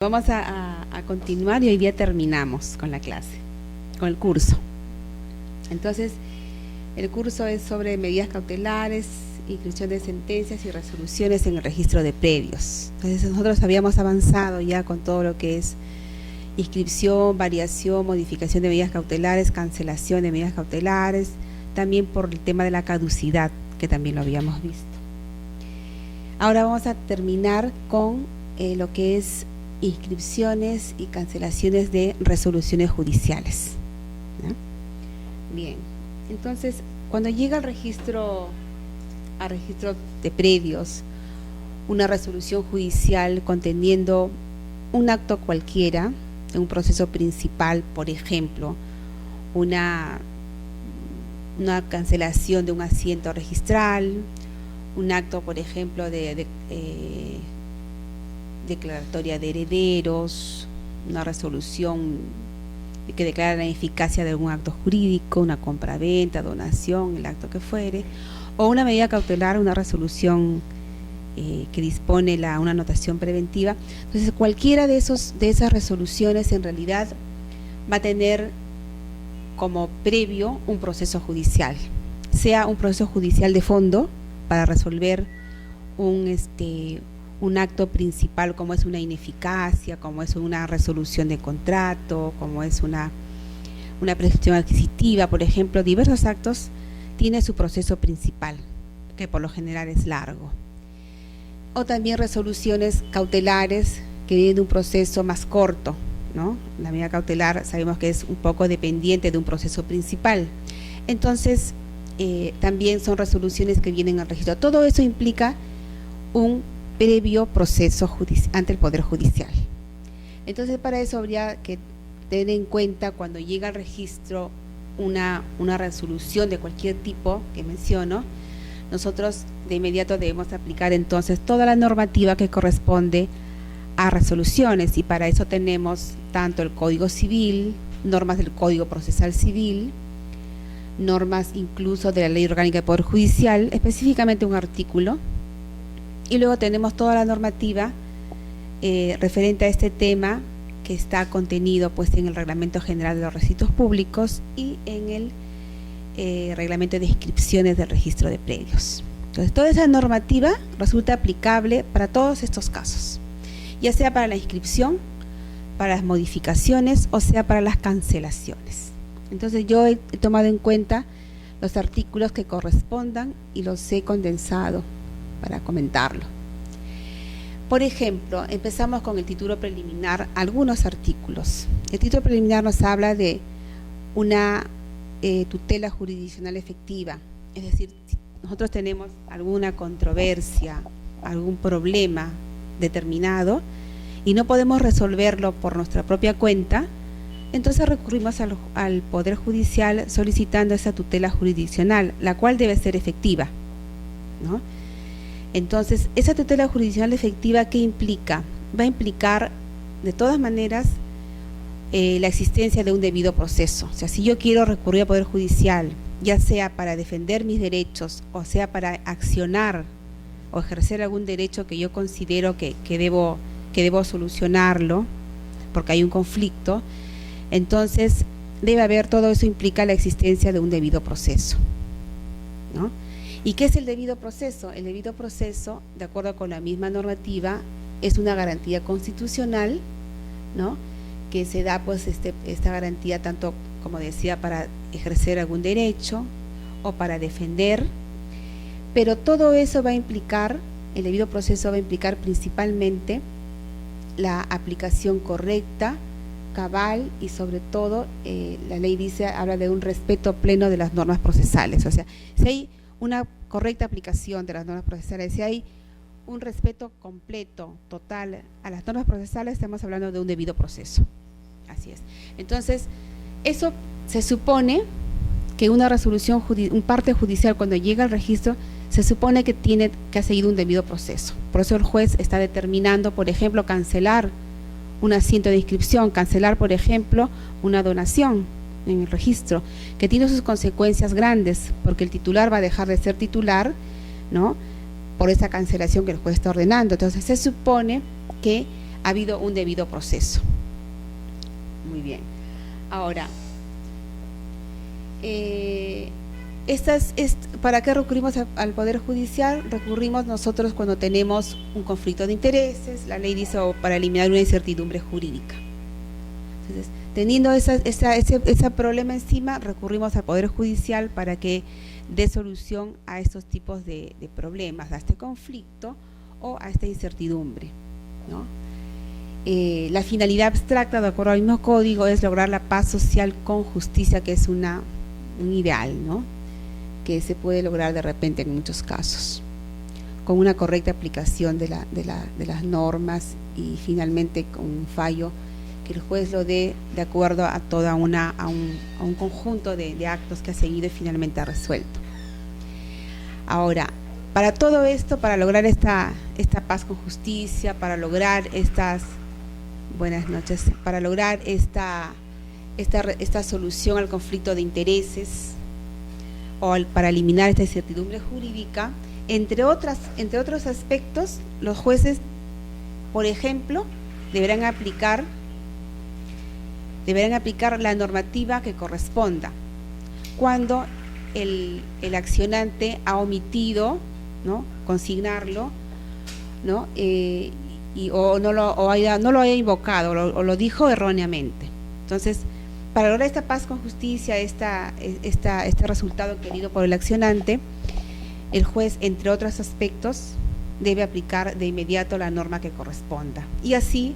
Vamos a continuar y hoy día terminamos con la clase, con el curso. Entonces, el curso es sobre medidas cautelares, inscripción de sentencias y resoluciones en el registro de predios. Entonces, nosotros habíamos avanzado ya con todo lo que es inscripción, variación, modificación de medidas cautelares, cancelación de medidas cautelares, también por el tema de la caducidad, que también lo habíamos visto. Ahora vamos a terminar con lo que es inscripciones y cancelaciones de resoluciones judiciales. ¿No? Bien, entonces cuando llega al registro de predios una resolución judicial conteniendo un acto cualquiera de un proceso principal, por ejemplo, una cancelación de un asiento registral, un acto, por ejemplo, de declaratoria de herederos, una resolución que declara la eficacia de algún acto jurídico, una compraventa, donación, el acto que fuere, o una medida cautelar, una resolución que dispone una anotación preventiva. Entonces, cualquiera de esas resoluciones en realidad va a tener como previo un proceso judicial, sea un proceso judicial de fondo para resolver un acto principal, como es una ineficacia, como es una resolución de contrato, como es una prescripción adquisitiva, por ejemplo. Diversos actos tiene su proceso principal, que por lo general es largo. O también resoluciones cautelares que vienen de un proceso más corto, ¿no? La medida cautelar sabemos que es un poco dependiente de un proceso principal. Entonces, también son resoluciones que vienen al registro. Todo eso implica un previo proceso ante el Poder Judicial. Entonces, para eso habría que tener en cuenta cuando llega al registro una resolución de cualquier tipo que menciono, nosotros de inmediato debemos aplicar entonces toda la normativa que corresponde a resoluciones, y para eso tenemos tanto el Código Civil, normas del Código Procesal Civil, normas incluso de la Ley Orgánica del Poder Judicial, específicamente un artículo. Y luego tenemos toda la normativa referente a este tema que está contenido pues en el Reglamento General de los Registros Públicos y en el Reglamento de Inscripciones del Registro de Predios. Entonces, toda esa normativa resulta aplicable para todos estos casos, ya sea para la inscripción, para las modificaciones o sea para las cancelaciones. Entonces, yo he tomado en cuenta los artículos que correspondan y los he condensado para comentarlo. Por ejemplo, empezamos con el título preliminar, algunos artículos. El título preliminar nos habla de una tutela jurisdiccional efectiva, es decir, si nosotros tenemos alguna controversia, algún problema determinado y no podemos resolverlo por nuestra propia cuenta, entonces recurrimos al Poder Judicial solicitando esa tutela jurisdiccional, la cual debe ser efectiva, ¿no? Entonces, esa tutela jurisdiccional efectiva, ¿qué implica? Va a implicar, de todas maneras, la existencia de un debido proceso. O sea, si yo quiero recurrir al Poder Judicial, ya sea para defender mis derechos, o sea para accionar o ejercer algún derecho que yo considero que debo solucionarlo, porque hay un conflicto, entonces debe haber, todo eso implica la existencia de un debido proceso, ¿no? ¿Y qué es el debido proceso? El debido proceso, de acuerdo con la misma normativa, es una garantía constitucional, ¿no? Que se da pues esta garantía tanto, como decía, para ejercer algún derecho o para defender, pero todo eso va a implicar, el debido proceso va a implicar principalmente la aplicación correcta, cabal y sobre todo, la ley habla de un respeto pleno de las normas procesales. O sea, si hay una correcta aplicación de las normas procesales, si hay un respeto completo, total a las normas procesales, estamos hablando de un debido proceso. Así es. Entonces, eso se supone que una resolución, un parte judicial cuando llega al registro, se supone que ha seguido un debido proceso. Por eso el juez está determinando, por ejemplo, cancelar un asiento de inscripción, cancelar, por ejemplo, una donación en el registro, que tiene sus consecuencias grandes, porque el titular va a dejar de ser titular, ¿no?, por esa cancelación que el juez está ordenando. Entonces se supone que ha habido un debido proceso. Muy bien. Ahora, ¿para qué recurrimos al Poder Judicial? Recurrimos nosotros cuando tenemos un conflicto de intereses. La ley dice para eliminar una incertidumbre jurídica. Entonces, teniendo ese problema encima, recurrimos al Poder Judicial para que dé solución a estos tipos de problemas, a este conflicto o a esta incertidumbre, ¿no? La finalidad abstracta, de acuerdo al mismo código, es lograr la paz social con justicia, que es un ideal, ¿no?, que se puede lograr de repente en muchos casos, con una correcta aplicación de las normas y finalmente con un fallo que el juez lo dé de acuerdo a a un conjunto de actos que ha seguido y finalmente ha resuelto. Ahora, para todo esto, para lograr esta paz con justicia, para lograr para lograr esta solución al conflicto de intereses o para eliminar esta incertidumbre jurídica, entre otros aspectos, los jueces, por ejemplo, deberán aplicar la normativa que corresponda cuando el accionante ha omitido, ¿no?, consignarlo, ¿no?, o no lo haya invocado o lo dijo erróneamente. Entonces, para lograr esta paz con justicia, este resultado querido por el accionante, el juez, entre otros aspectos, debe aplicar de inmediato la norma que corresponda. Y así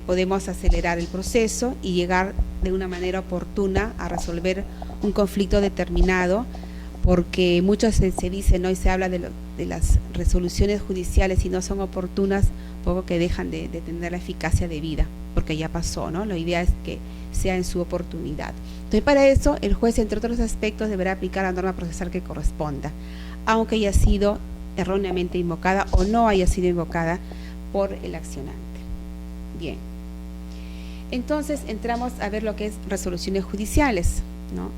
podemos acelerar el proceso y llegar de una manera oportuna a resolver un conflicto determinado, porque mucho se dice, ¿no?, y se habla de las resoluciones judiciales, y no son oportunas, poco que dejan de tener la eficacia debida, porque ya pasó, ¿no? La idea es que sea en su oportunidad. Entonces, para eso, el juez, entre otros aspectos, deberá aplicar la norma procesal que corresponda, aunque haya sido erróneamente invocada o no haya sido invocada por el accionante. Bien. Entonces, entramos a ver lo que es resoluciones judiciales, ¿no?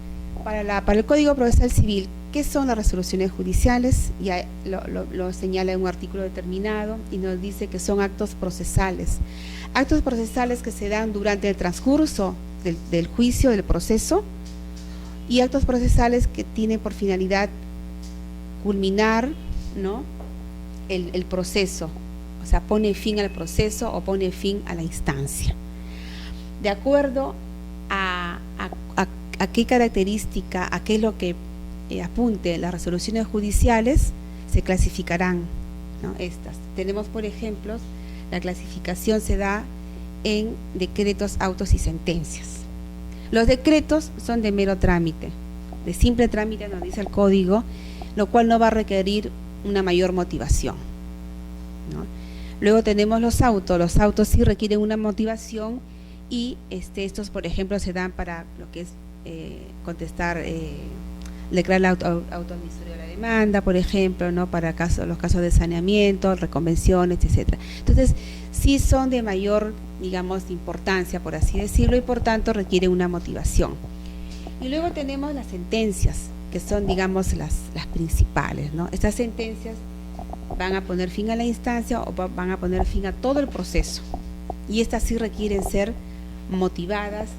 Para el Código Procesal Civil, ¿qué son las resoluciones judiciales? Ya lo señala en un artículo determinado y nos dice que son actos procesales. Actos procesales que se dan durante el transcurso del juicio, del proceso, y actos procesales que tienen por finalidad culminar, ¿no?, el proceso, o sea, pone fin al proceso o pone fin a la instancia. De acuerdo a qué característica, a qué es lo que apunte las resoluciones judiciales, se clasificarán, ¿no?, estas. Tenemos, por ejemplo, la clasificación se da en decretos, autos y sentencias. Los decretos son de mero trámite, de simple trámite, nos dice el código, lo cual no va a requerir una mayor motivación, ¿no? Luego tenemos los autos sí requieren una motivación y estos, por ejemplo, se dan para lo que es contestar, declarar el auto admisible de la demanda, por ejemplo, ¿no?, para los casos de saneamiento, reconvenciones, etcétera. Entonces, sí son de mayor, digamos, importancia, por así decirlo, y por tanto requieren una motivación. Y luego tenemos las sentencias, que son, digamos, las principales, ¿no? Estas sentencias van a poner fin a la instancia o van a poner fin a todo el proceso, y estas sí requieren ser motivadas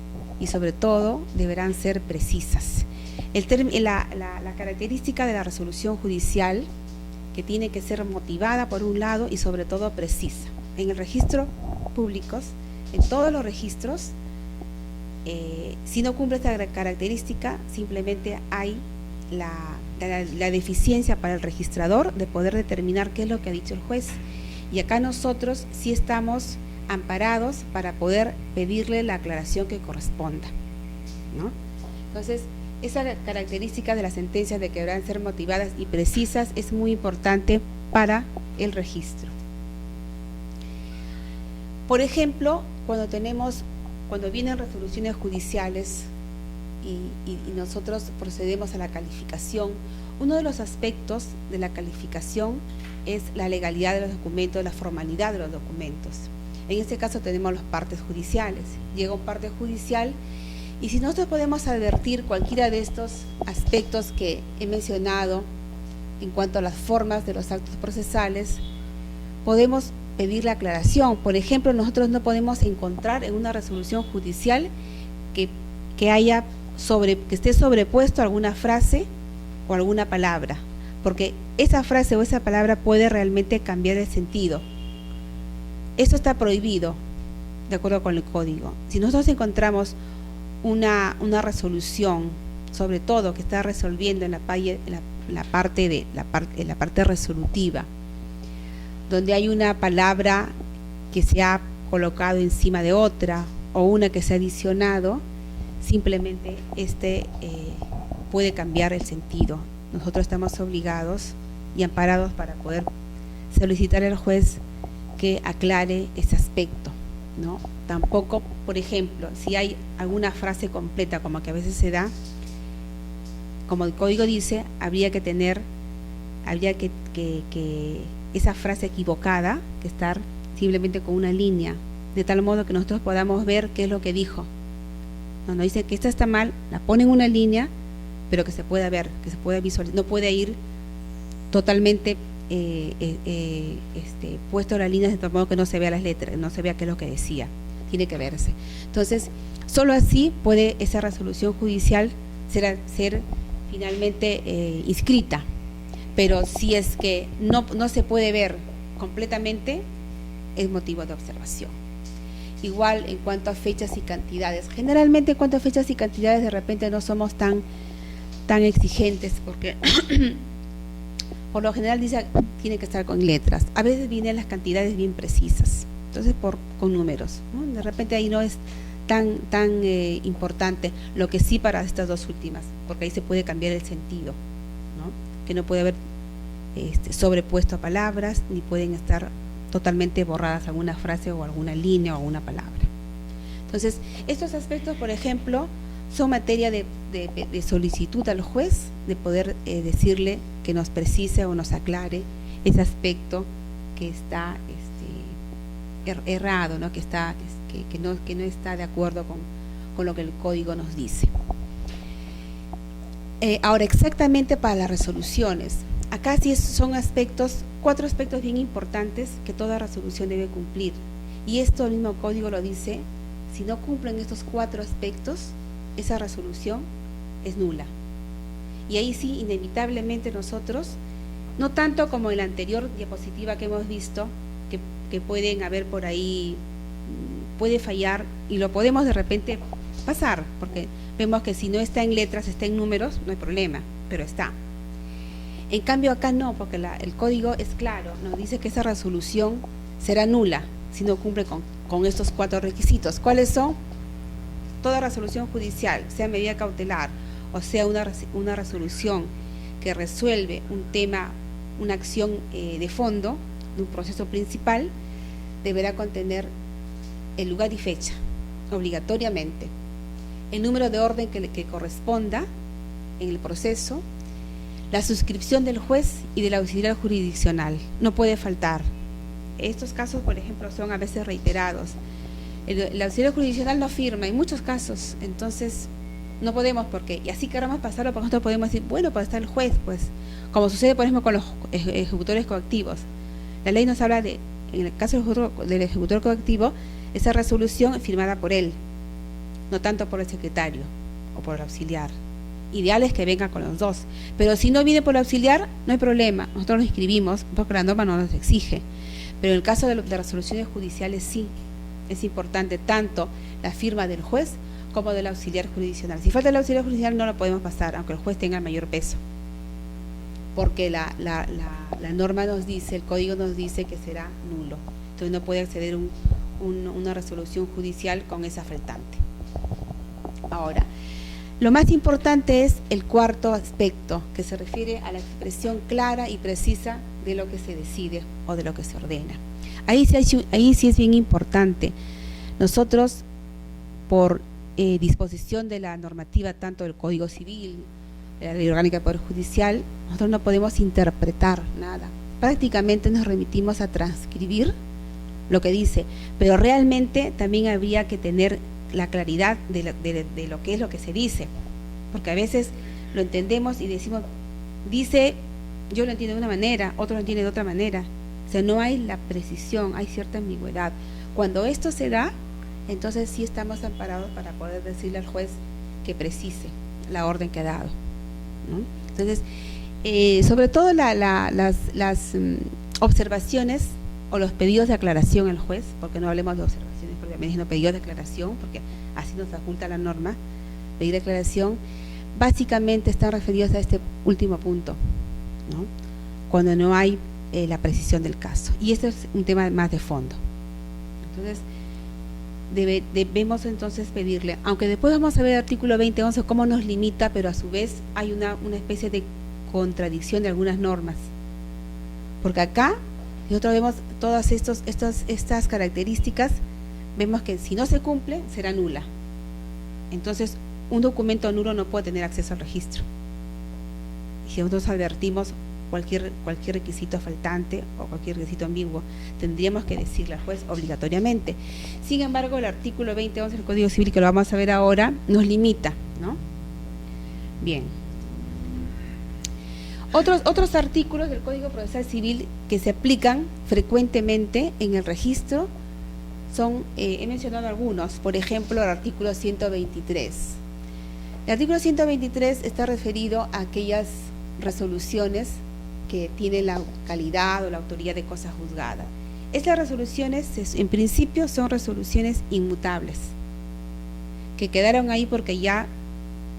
y sobre todo deberán ser precisas. La característica de la resolución judicial, que tiene que ser motivada por un lado y sobre todo precisa. En el registro públicos, en todos los registros, si no cumple esta característica, simplemente hay la deficiencia para el registrador de poder determinar qué es lo que ha dicho el juez. Y acá nosotros sí estamos amparados para poder pedirle la aclaración que corresponda, ¿no? Entonces, esa característica de las sentencias de que deberán ser motivadas y precisas es muy importante para el registro. Por ejemplo, cuando vienen resoluciones judiciales y nosotros procedemos a la calificación, uno de los aspectos de la calificación es la legalidad de los documentos, la formalidad de los documentos. En este caso tenemos los partes judiciales. Llega un parte judicial y si nosotros podemos advertir cualquiera de estos aspectos que he mencionado en cuanto a las formas de los actos procesales, podemos pedir la aclaración. Por ejemplo, nosotros no podemos encontrar en una resolución judicial que haya que esté sobrepuesto alguna frase o alguna palabra, porque esa frase o esa palabra puede realmente cambiar el sentido. Eso está prohibido de acuerdo con el código. Si nosotros encontramos una resolución, sobre todo que está resolviendo en la parte resolutiva, donde hay una palabra que se ha colocado encima de otra o una que se ha adicionado, simplemente puede cambiar el sentido. Nosotros estamos obligados y amparados para poder solicitar al juez que aclare ese aspecto, ¿no? Tampoco, por ejemplo, si hay alguna frase completa, como que a veces se da, como el código dice, habría que esa frase equivocada, que estar simplemente con una línea, de tal modo que nosotros podamos ver qué es lo que dijo. No dice que esta está mal, la pone en una línea, pero que se pueda ver, que se pueda visualizar, no puede ir totalmente puesto la línea de tal modo que no se vea las letras, no se vea qué es lo que decía, tiene que verse. Entonces, solo así puede esa resolución judicial ser finalmente inscrita, pero si es que no se puede ver completamente, es motivo de observación. Igual en cuanto a fechas y cantidades, generalmente en cuanto a fechas y cantidades de repente no somos tan exigentes, porque por lo general dice tiene que estar con letras, a veces vienen las cantidades bien precisas, entonces con números, ¿no? De repente ahí no es tan importante, lo que sí para estas dos últimas, porque ahí se puede cambiar el sentido, ¿no? Que no puede haber sobrepuesto a palabras, ni pueden estar totalmente borradas alguna frase o alguna línea o alguna palabra. Entonces, estos aspectos, por ejemplo, son materia de solicitud al juez, de poder decirle que nos precise o nos aclare ese aspecto que está errado, ¿no? Que no está de acuerdo con lo que el código nos dice. Ahora, exactamente para las resoluciones, acá sí son 4 aspectos bien importantes que toda resolución debe cumplir, y esto el mismo código lo dice: si no cumplen estos 4 aspectos, esa resolución es nula. Y ahí sí, inevitablemente nosotros, no tanto como en la anterior diapositiva que hemos visto, que pueden haber por ahí, puede fallar, y lo podemos de repente pasar, porque vemos que si no está en letras, está en números, no hay problema, pero está. En cambio acá no, porque el código es claro, nos dice que esa resolución será nula si no cumple con estos 4 requisitos. ¿Cuáles son? Toda resolución judicial, sea medida cautelar o sea una resolución que resuelve un tema, una acción de fondo de un proceso principal, deberá contener el lugar y fecha, obligatoriamente, el número de orden que corresponda en el proceso, la suscripción del juez y del auxiliar jurisdiccional, no puede faltar. Estos casos, por ejemplo, son a veces reiterados. El auxiliar jurisdiccional no firma en muchos casos, entonces no podemos, y así queramos pasarlo, porque nosotros podemos decir, bueno, pues está el juez, pues, como sucede, por ejemplo, con los ejecutores coactivos. La ley nos habla en el caso del ejecutor coactivo, esa resolución es firmada por él, no tanto por el secretario o por el auxiliar. Ideal es que venga con los dos, pero si no viene por el auxiliar, no hay problema, nosotros lo inscribimos, porque la norma no nos exige, pero en el caso de resoluciones judiciales sí, es importante tanto la firma del juez como del auxiliar jurisdiccional. Si falta el auxiliar jurisdiccional no lo podemos pasar, aunque el juez tenga el mayor peso, porque la norma nos dice, el código nos dice que será nulo, entonces no puede acceder una resolución judicial con esa faltante. Ahora, lo más importante es el 4º aspecto, que se refiere a la expresión clara y precisa de lo que se decide o de lo que se ordena. Ahí sí es bien importante. Nosotros, por disposición de la normativa, tanto del Código Civil, de la Ley Orgánica del Poder Judicial, nosotros no podemos interpretar nada. Prácticamente nos remitimos a transcribir lo que dice, pero realmente también habría que tener la claridad de lo que es lo que se dice, porque a veces lo entendemos y decimos, dice, yo lo entiendo de una manera, otro lo entiende de otra manera, O sea, no hay la precisión, hay cierta ambigüedad. Cuando esto se da, entonces sí estamos amparados para poder decirle al juez que precise la orden que ha dado, ¿no? Entonces, sobre todo las observaciones o los pedidos de aclaración al juez, porque no hablemos de observaciones propiamente, sino pedidos de aclaración, porque así nos faculta la norma, pedir de aclaración, básicamente están referidos a este último punto, ¿no? Cuando no hay la precisión del caso. Y este es un tema más de fondo. Entonces, debemos entonces pedirle, aunque después vamos a ver el artículo 20.11 cómo nos limita, pero a su vez hay una especie de contradicción de algunas normas. Porque acá, nosotros vemos todas estas características, vemos que si no se cumple, será nula. Entonces, un documento nulo no puede tener acceso al registro. Y si nosotros advertimos cualquier requisito faltante o cualquier requisito ambiguo, tendríamos que decirle al juez obligatoriamente. Sin embargo, el artículo 20.11 del Código Civil, que lo vamos a ver ahora, nos limita, ¿no? Bien. Otros artículos del Código Procesal Civil que se aplican frecuentemente en el registro son, he mencionado algunos, por ejemplo, el artículo 123. El artículo 123 está referido a aquellas resoluciones que tienen la calidad o la autoría de cosa juzgada. Estas resoluciones, en principio, son resoluciones inmutables, que quedaron ahí porque ya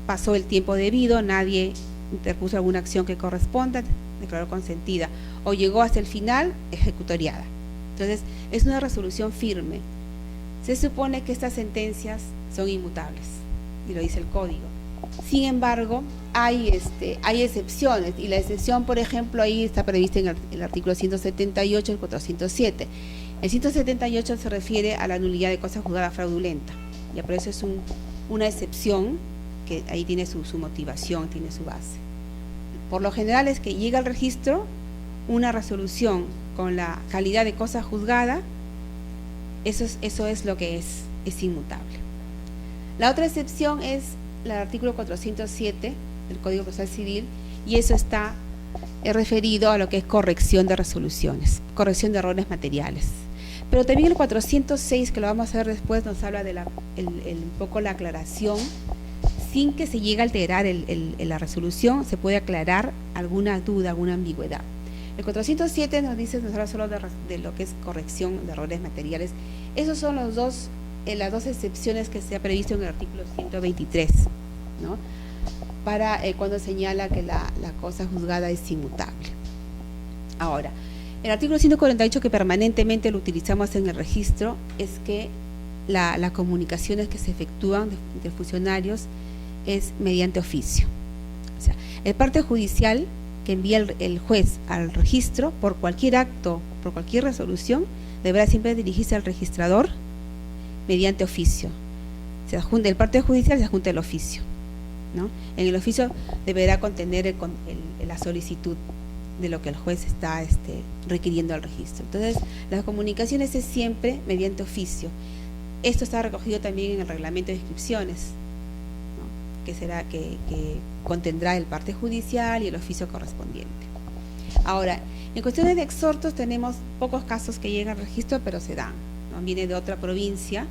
pasó el tiempo debido, nadie interpuso alguna acción que corresponda, declaró consentida, o llegó hasta el final, ejecutoriada. Entonces, es una resolución firme. Se supone que estas sentencias son inmutables, y lo dice el Código. Sin embargo, hay excepciones, y la excepción, por ejemplo, ahí está prevista en el artículo 178 y el 407. El 178 se refiere a la nulidad de cosa juzgada fraudulenta, y por eso es una excepción que ahí tiene su motivación, tiene su base. Por lo general es que llega al registro una resolución con la calidad de cosa juzgada, eso es lo que es inmutable. La otra excepción es el artículo 407 del Código Procesal Civil, y eso está referido a lo que es corrección de resoluciones, corrección de errores materiales. Pero también el 406, que lo vamos a ver después, nos habla de un poco la aclaración, sin que se llegue a alterar la resolución, se puede aclarar alguna duda, alguna ambigüedad. El 407 nos habla solo de lo que es corrección de errores materiales. Esos son las dos excepciones que se ha previsto en el artículo 123, ¿no? Para cuando señala que la cosa juzgada es inmutable. Ahora, el artículo 148, que permanentemente lo utilizamos en el registro, es que las comunicaciones que se efectúan entre funcionarios es mediante oficio. O sea, el parte judicial que envía el juez al registro por cualquier acto, por cualquier resolución, deberá siempre dirigirse al registrador mediante oficio. El parte judicial se adjunta el oficio, ¿no? En el oficio deberá contener la solicitud de lo que el juez está requiriendo al registro. Entonces, las comunicaciones es siempre mediante oficio. Esto está recogido también en el reglamento de inscripciones, ¿no? que contendrá el parte judicial y el oficio correspondiente. Ahora, en cuestiones de exhortos tenemos pocos casos que llegan al registro, pero se dan, ¿no? Viene de otra provincia,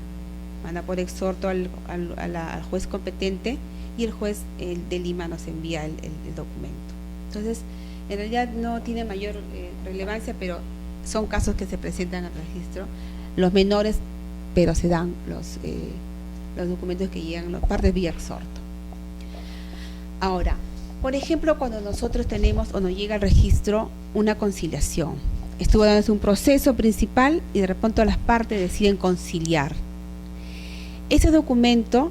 manda por exhorto al juez competente, y el juez de Lima nos envía el documento. Entonces, en realidad no tiene mayor relevancia, pero son casos que se presentan al registro, los menores, pero se dan los documentos que llegan, las partes vía exhorto. Ahora, por ejemplo, cuando nosotros tenemos o nos llega al registro una conciliación, estuvo dándose un proceso principal y de repente las partes deciden conciliar. Ese documento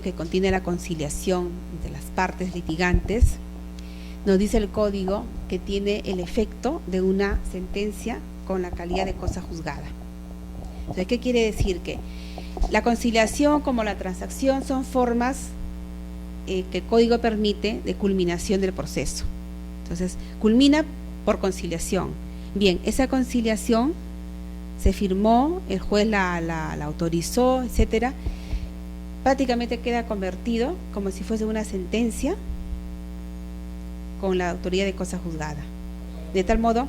que contiene la conciliación de las partes litigantes, nos dice el Código que tiene el efecto de una sentencia con la calidad de cosa juzgada. Entonces, ¿qué quiere decir? Que la conciliación como la transacción son formas que el Código permite de culminación del proceso. Entonces, culmina por conciliación. Bien, esa conciliación se firmó, el juez la autorizó, etcétera, prácticamente queda convertido como si fuese una sentencia con la autoría de cosa juzgada. De tal modo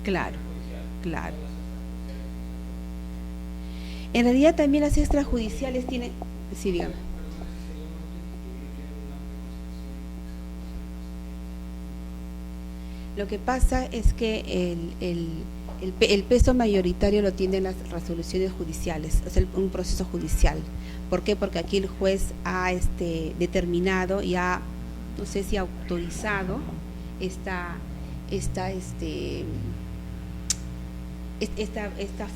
Claro, claro. En realidad también las extrajudiciales tienen... Sí, dígame. Lo que pasa es que el peso mayoritario lo tienen las resoluciones judiciales, es un proceso judicial. ¿Por qué? Porque aquí el juez ha determinado y ha, no sé si autorizado esta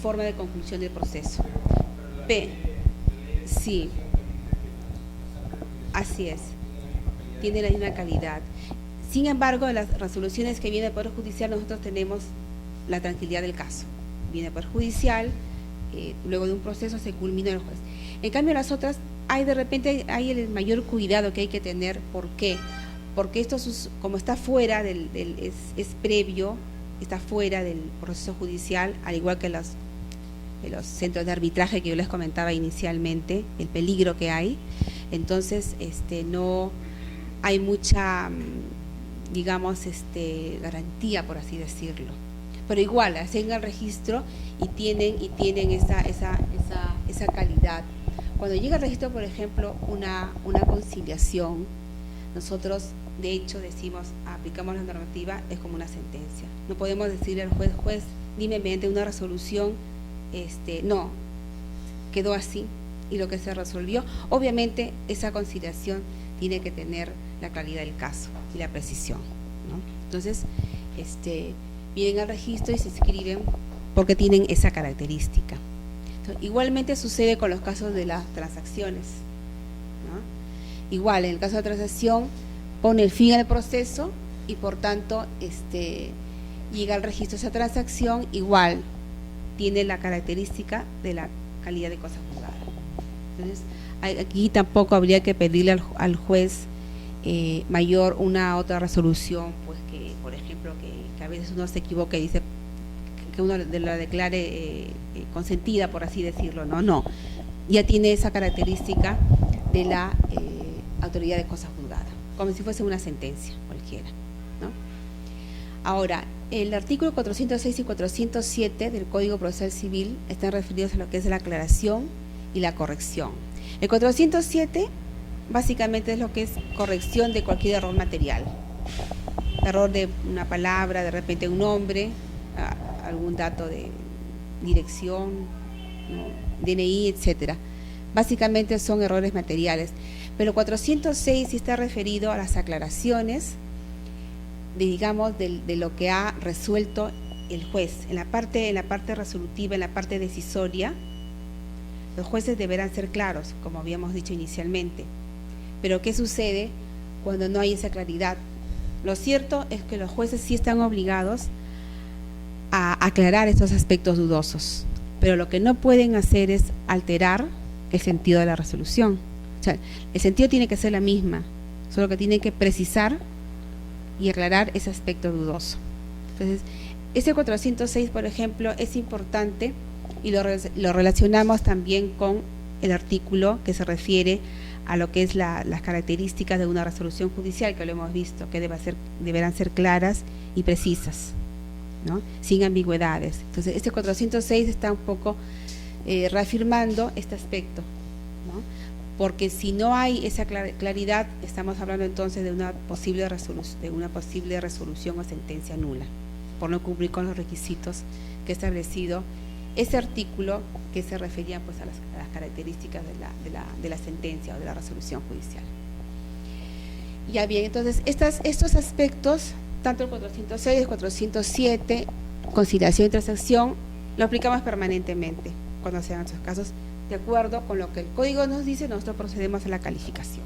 forma de conclusión del proceso. Sí, así es, tiene la misma calidad. Sin embargo, en las resoluciones que vienen del Poder Judicial nosotros tenemos la tranquilidad del caso. Viene el Poder Judicial, luego de un proceso se culmina el juez. En cambio, las otras, de repente hay el mayor cuidado que hay que tener. ¿Por qué? Porque esto, como está fuera es previo, está fuera del proceso judicial, al igual que los centros de arbitraje que yo les comentaba inicialmente, el peligro que hay. Entonces, no hay mucha, digamos, garantía, por así decirlo. Pero igual, hacen el registro y tienen esa calidad. Cuando llega al registro, por ejemplo, una conciliación, nosotros, de hecho, decimos, aplicamos la normativa, es como una sentencia. No podemos decirle al juez, dime mediante una resolución, no, quedó así, y lo que se resolvió, obviamente, esa conciliación tiene que tener la claridad del caso y la precisión, ¿no? Entonces, vienen al registro y se inscriben porque tienen esa característica. Entonces, igualmente sucede con los casos de las transacciones, ¿no? Igual, en el caso de la transacción, pone el fin al proceso y por tanto llega al registro esa transacción, igual tiene la característica de la calidad de cosa juzgada. Entonces, aquí tampoco habría que pedirle al juez mayor una otra resolución, pues que, por ejemplo, que a veces uno se equivoca y dice que uno la declare consentida, por así decirlo. No, ya tiene esa característica de la autoridad de cosa juzgada, como si fuese una sentencia cualquiera, ¿no? Ahora, el artículo 406 y 407 del Código Procesal Civil están referidos a lo que es la aclaración y la corrección. El 407 básicamente es lo que es corrección de cualquier error material, error de una palabra, de repente un nombre, algún dato de dirección, ¿no? DNI, etcétera. Básicamente son errores materiales, pero 406 sí está referido a las aclaraciones de lo que ha resuelto el juez. En la parte resolutiva, en la parte decisoria, los jueces deberán ser claros, como habíamos dicho inicialmente. Pero ¿qué sucede cuando no hay esa claridad? Lo cierto es que los jueces sí están obligados a aclarar estos aspectos dudosos, pero lo que no pueden hacer es alterar el sentido de la resolución. O sea, el sentido tiene que ser la misma, solo que tienen que precisar y aclarar ese aspecto dudoso. Entonces, ese 406, por ejemplo, es importante y lo relacionamos también con el artículo que se refiere a lo que es las características de una resolución judicial, que lo hemos visto, que deberán ser claras y precisas, ¿no? Sin ambigüedades. Entonces, este 406 está un poco reafirmando este aspecto, ¿no? Porque si no hay esa claridad, estamos hablando entonces de una posible resolución o sentencia nula, por no cumplir con los requisitos que ha establecido ese artículo que se refería pues a las características de la sentencia o de la resolución judicial. Ya bien, entonces estos aspectos, tanto el 406, el 407, conciliación y transacción, lo aplicamos permanentemente cuando sean estos casos, de acuerdo con lo que el código nos dice. Nosotros procedemos a la calificación,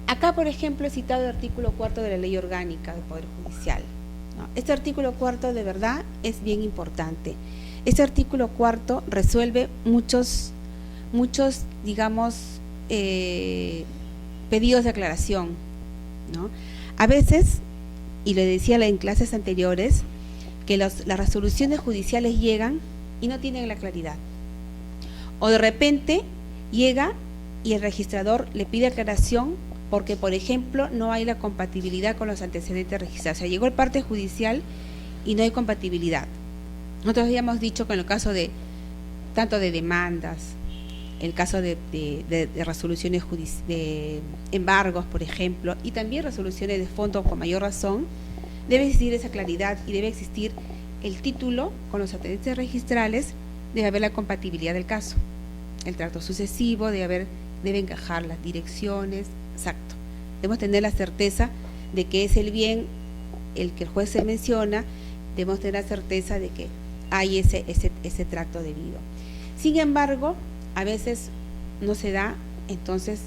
¿no? Acá, por ejemplo, he citado el artículo 4 de la Ley Orgánica del Poder Judicial, ¿no? Este artículo 4 de verdad es bien importante. Este artículo 4 resuelve muchos, digamos, pedidos de aclaración, ¿no? A veces, y lo decía en clases anteriores, que las resoluciones judiciales llegan y no tienen la claridad. O de repente llega y el registrador le pide aclaración porque, por ejemplo, no hay la compatibilidad con los antecedentes registrados. O sea, llegó el parte judicial y no hay compatibilidad. Nosotros habíamos dicho que en el caso de tanto de demandas, el caso de resoluciones de embargos, por ejemplo, y también resoluciones de fondo con mayor razón, debe existir esa claridad y debe existir el título con los antecedentes registrales, debe haber la compatibilidad del caso, el tracto sucesivo, debe encajar las direcciones, exacto. Debemos tener la certeza de que es el bien el que el juez se menciona, debemos tener la certeza de que hay ese tracto debido. Sin embargo, a veces no se da, entonces,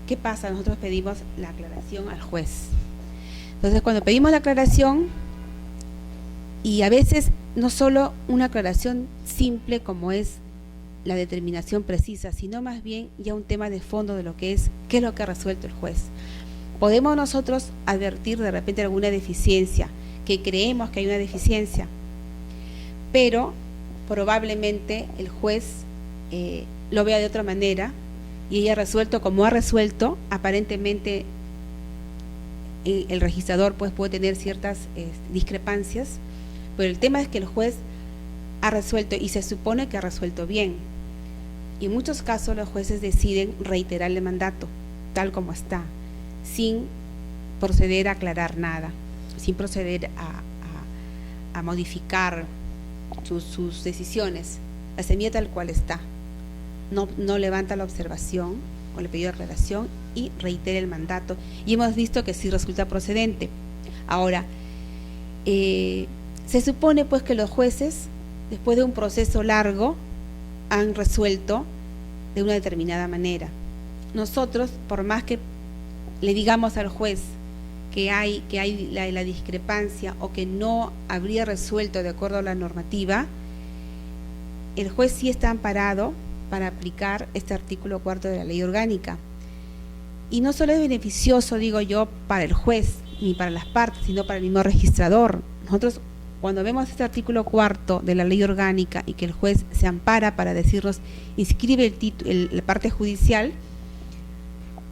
¿qué pasa? Nosotros pedimos la aclaración al juez. Entonces, cuando pedimos la aclaración, y a veces no solo una aclaración simple como es la determinación precisa, sino más bien ya un tema de fondo de lo que es, qué es lo que ha resuelto el juez. Podemos nosotros advertir de repente alguna deficiencia, que creemos que hay una deficiencia, pero probablemente el juez lo vea de otra manera y ella ha resuelto como ha resuelto. Aparentemente el registrador pues puede tener ciertas discrepancias, pero el tema es que el juez ha resuelto y se supone que ha resuelto bien, y en muchos casos los jueces deciden reiterar el mandato tal como está, sin proceder a aclarar nada, sin proceder a modificar sus decisiones, la semilla tal cual está, no levanta la observación o le pedido aclaración y reitera el mandato, y hemos visto que sí resulta procedente. Ahora, se supone pues que los jueces, después de un proceso largo, han resuelto de una determinada manera. Nosotros, por más que le digamos al juez que hay la discrepancia o que no habría resuelto de acuerdo a la normativa, el juez sí está amparado para aplicar este artículo 4 de la ley orgánica. Y no solo es beneficioso, digo yo, para el juez ni para las partes, sino para el mismo registrador. Nosotros, cuando vemos este artículo 4 de la ley orgánica y que el juez se ampara para decirnos, inscribe la parte judicial,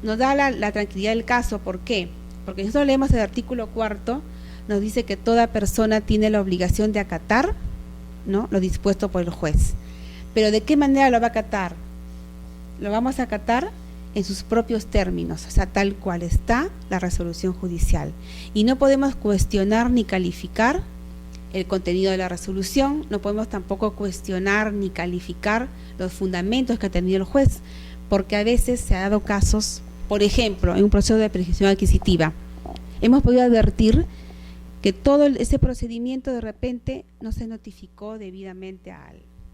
nos da la tranquilidad del caso. ¿Por qué? Porque nosotros leemos el artículo 4, nos dice que toda persona tiene la obligación de acatar, ¿no?, lo dispuesto por el juez. Pero ¿de qué manera lo va a acatar? Lo vamos a acatar en sus propios términos, o sea, tal cual está la resolución judicial. Y no podemos cuestionar ni calificar el contenido de la resolución, no podemos tampoco cuestionar ni calificar los fundamentos que ha tenido el juez, porque a veces se ha dado casos, por ejemplo, en un proceso de prescripción adquisitiva, hemos podido advertir que todo ese procedimiento de repente no se notificó debidamente a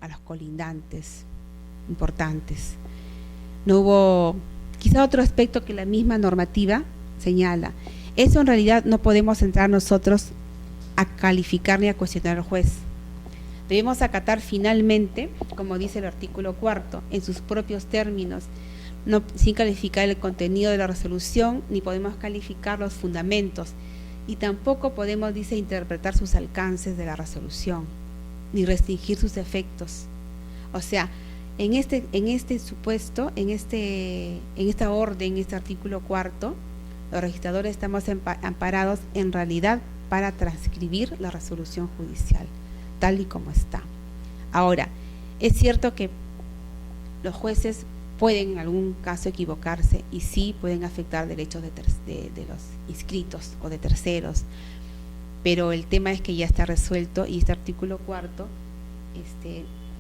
los colindantes importantes. No hubo quizá otro aspecto que la misma normativa señala. Eso en realidad no podemos entrar nosotros a calificar ni a cuestionar al juez. Debemos acatar finalmente, como dice el artículo 4, en sus propios términos, no, sin calificar el contenido de la resolución, ni podemos calificar los fundamentos, y tampoco podemos, dice, interpretar sus alcances de la resolución, ni restringir sus efectos. O sea, en este supuesto, en esta orden, en este artículo 4, los registradores estamos amparados en realidad para transcribir la resolución judicial, tal y como está. Ahora, es cierto que los jueces pueden en algún caso equivocarse y sí pueden afectar derechos de los inscritos o de terceros, pero el tema es que ya está resuelto, y este artículo 4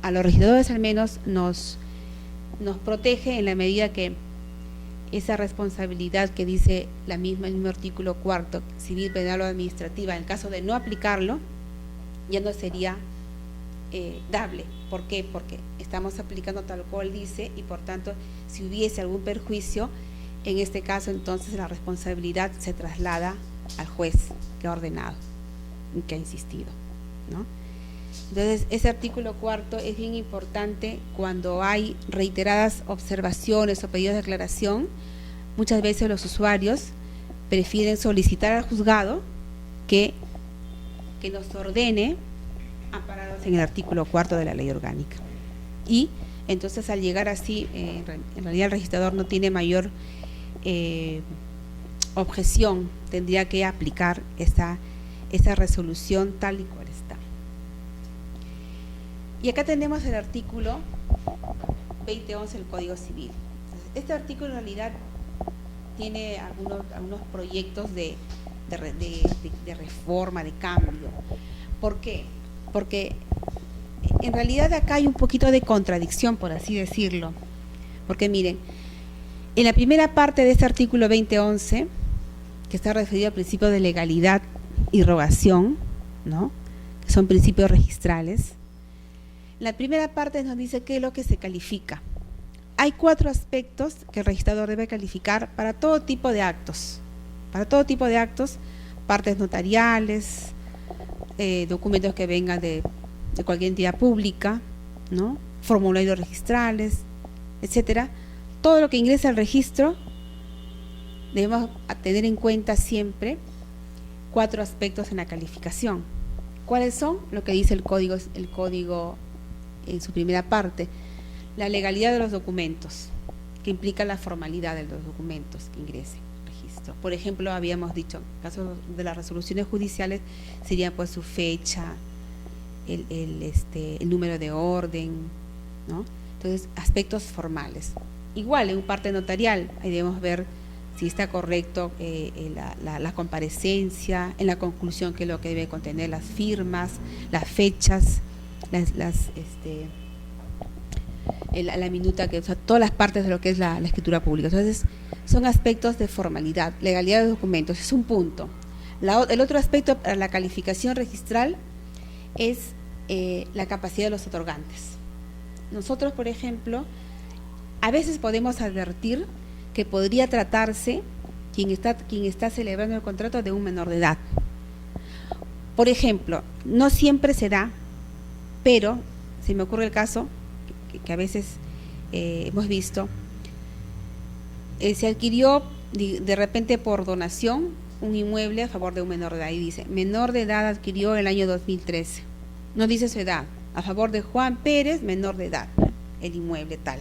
a los registradores al menos nos protege en la medida que esa responsabilidad que dice el mismo artículo 4, civil, penal o administrativa, en caso de no aplicarlo, ya no sería dable. ¿Por qué? Porque estamos aplicando tal cual dice, y por tanto, si hubiese algún perjuicio, en este caso entonces la responsabilidad se traslada al juez que ha ordenado y que ha insistido, ¿no? Entonces, ese artículo 4 es bien importante cuando hay reiteradas observaciones o pedidos de aclaración. Muchas veces los usuarios prefieren solicitar al juzgado que nos ordene amparados en el artículo 4 de la ley orgánica. Y entonces, al llegar así, en realidad el registrador no tiene mayor objeción tendría que aplicar esa resolución tal y cual está. Y acá tenemos el artículo 2011 del Código Civil. Este artículo en realidad tiene algunos proyectos de reforma, de cambio. ¿Por qué? Porque en realidad acá hay un poquito de contradicción, por así decirlo. Porque miren, en la primera parte de este artículo 2011, que está referido al principio de legalidad y rogación, ¿no?, que son principios registrales, la primera parte nos dice qué es lo que se califica. Hay 4 aspectos que el registrador debe calificar para todo tipo de actos. Para todo tipo de actos, partes notariales, documentos que vengan de cualquier entidad pública, ¿no?, formularios registrales, etcétera. Todo lo que ingresa al registro debemos tener en cuenta siempre 4 aspectos en la calificación. ¿Cuáles son? Lo que dice el código en su primera parte: la legalidad de los documentos, que implica la formalidad de los documentos que ingresen al registro. Por ejemplo, habíamos dicho, en caso de las resoluciones judiciales, serían pues su fecha, el número de orden, ¿no? Entonces, aspectos formales. Igual, en parte notarial, ahí debemos ver si está correcto la comparecencia, en la conclusión qué es lo que debe contener las firmas, las fechas, la minuta, o sea, todas las partes de lo que es la escritura pública. Entonces, son aspectos de formalidad, legalidad de documentos, es un punto. El otro aspecto para la calificación registral es la capacidad de los otorgantes. Nosotros, por ejemplo, a veces podemos advertir que podría tratarse quien está celebrando el contrato de un menor de edad. Por ejemplo, no siempre se da, pero se me ocurre el caso que a veces hemos visto, se adquirió de repente por donación un inmueble a favor de un menor de edad y dice, menor de edad adquirió el año 2013, no dice su edad, a favor de Juan Pérez, menor de edad, el inmueble tal.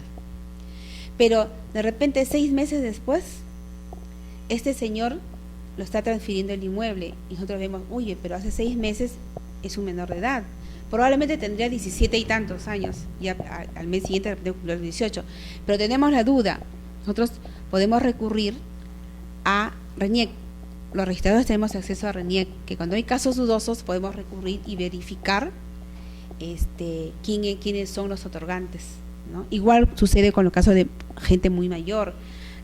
Pero de repente 6 meses después, este señor lo está transfiriendo el inmueble y nosotros vemos, oye, pero hace 6 meses es un menor de edad. Probablemente tendría 17 y tantos años, ya al mes siguiente de cumplir los 18. Pero tenemos la duda, nosotros podemos recurrir a RENIEC. Los registradores tenemos acceso a RENIEC, que cuando hay casos dudosos podemos recurrir y verificar quiénes son los otorgantes, ¿no? Igual sucede con los casos de gente muy mayor,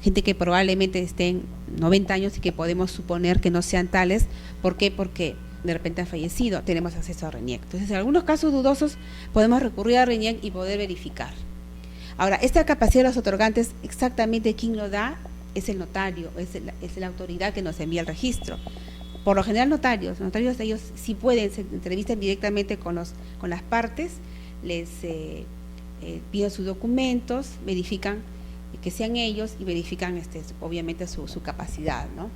gente que probablemente estén 90 años y que podemos suponer que no sean tales. ¿Por qué? Porque de repente han fallecido, tenemos acceso a RENIEC. Entonces, en algunos casos dudosos podemos recurrir a RENIEC y poder verificar. Ahora, esta capacidad de los otorgantes, exactamente quién lo da, es el notario, es la autoridad que nos envía el registro. Por lo general notarios ellos sí pueden, se entrevistan directamente con las partes, les piden sus documentos, verifican que sean ellos y verifican obviamente su capacidad, ¿no?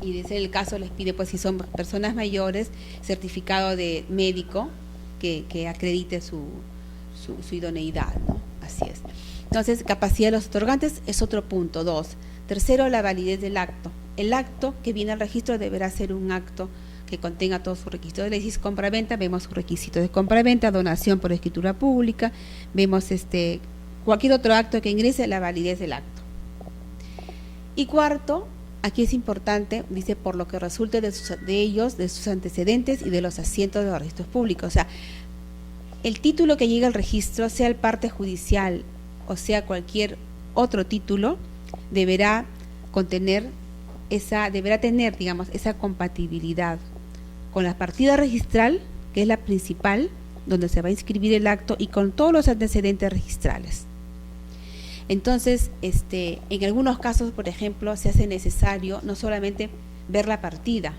Y de ser el caso les pide, pues si son personas mayores, certificado de médico que acredite su idoneidad, ¿no? Así es. Entonces, capacidad de los otorgantes es otro punto. 2. Tercero, la validez del acto. El acto que viene al registro deberá ser un acto que contenga todos sus requisitos de ley. Si es compra-venta, vemos sus requisitos de compra-venta, donación por escritura pública, vemos cualquier otro acto que ingrese, la validez del acto. Y cuarto, aquí es importante, dice, por lo que resulte de ellos, de sus antecedentes y de los asientos de los registros públicos. O sea, el título que llega al registro, sea el parte judicial o sea cualquier otro título, deberá tener, digamos, esa compatibilidad con la partida registral, que es la principal, donde se va a inscribir el acto, y con todos los antecedentes registrales. Entonces, en algunos casos, por ejemplo, se hace necesario no solamente ver la partida,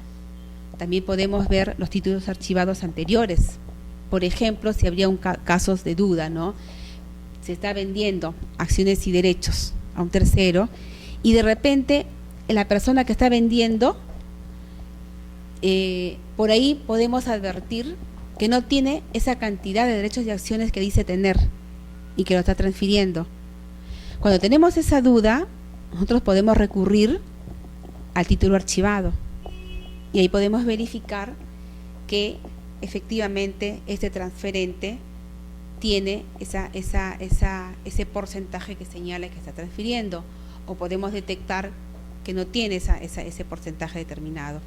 también podemos ver los títulos archivados anteriores. Por ejemplo, si habría casos de duda, ¿no? Se está vendiendo acciones y derechos a un tercero y de repente la persona que está vendiendo, por ahí podemos advertir que no tiene esa cantidad de derechos y acciones que dice tener y que lo está transfiriendo. Cuando tenemos esa duda, nosotros podemos recurrir al título archivado. Y ahí podemos verificar que efectivamente este transferente tiene ese porcentaje que señala que está transfiriendo, o podemos detectar que no tiene ese porcentaje determinado,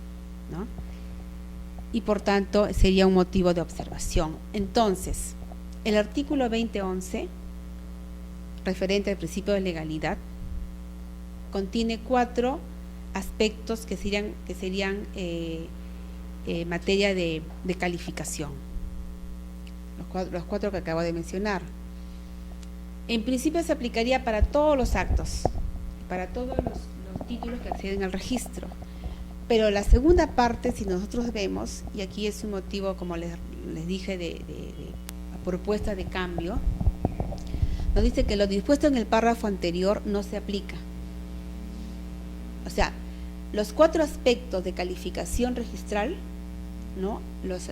¿no? Y por tanto sería un motivo de observación. Entonces, el artículo 2011, referente al principio de legalidad, contiene 4 aspectos que serían materia de calificación, los 4 que acabo de mencionar. En principio se aplicaría para todos los actos, para todos los títulos que acceden al registro, pero la segunda parte, si nosotros vemos, y aquí es un motivo, como les dije, de propuesta de cambio, nos dice que lo dispuesto en el párrafo anterior no se aplica. O sea, los 4 aspectos de calificación registral, ¿no?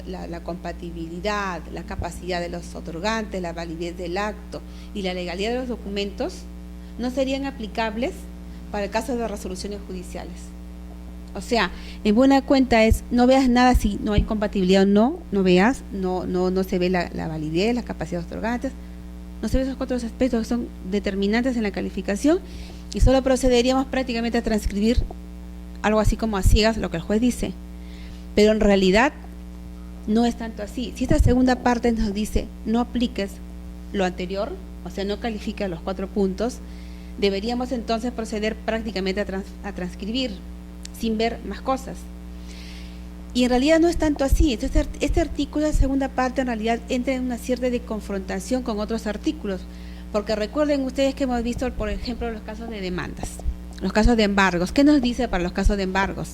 La compatibilidad, la capacidad de los otorgantes, la validez del acto y la legalidad de los documentos, no serían aplicables para el caso de resoluciones judiciales. O sea, en buena cuenta es, no veas nada si no hay compatibilidad o no veas, no se ve la validez, la capacidad de los otorgantes, no se ven esos 4 aspectos que son determinantes en la calificación, y solo procederíamos prácticamente a transcribir algo así como a ciegas lo que el juez dice. Pero en realidad no es tanto así. Si esta segunda parte nos dice no apliques lo anterior, o sea, no califica los 4 puntos, deberíamos entonces proceder prácticamente a transcribir sin ver más cosas. Y en realidad no es tanto así. Entonces, este artículo, la segunda parte, en realidad entra en una cierta de confrontación con otros artículos, porque recuerden ustedes que hemos visto, por ejemplo, los casos de demandas, los casos de embargos. ¿Qué nos dice para los casos de embargos?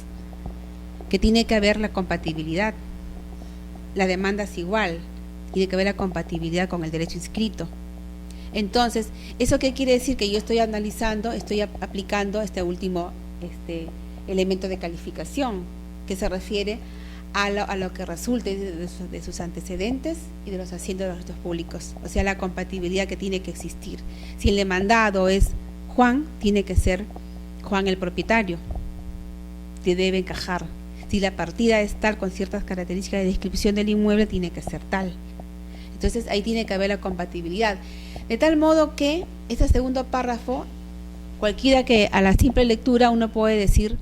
Que tiene que haber la compatibilidad. La demanda es igual, tiene que haber la compatibilidad con el derecho inscrito. Entonces, ¿eso qué quiere decir? Que yo estoy analizando, estoy aplicando este último elemento de calificación, que se refiere a lo que resulte de sus antecedentes y de los asientos de los registros públicos, o sea, la compatibilidad que tiene que existir. Si el demandado es Juan, tiene que ser Juan el propietario, que debe encajar. Si la partida es tal con ciertas características de descripción del inmueble, tiene que ser tal. Entonces ahí tiene que haber la compatibilidad, de tal modo que este segundo párrafo, cualquiera que a la simple lectura uno puede decir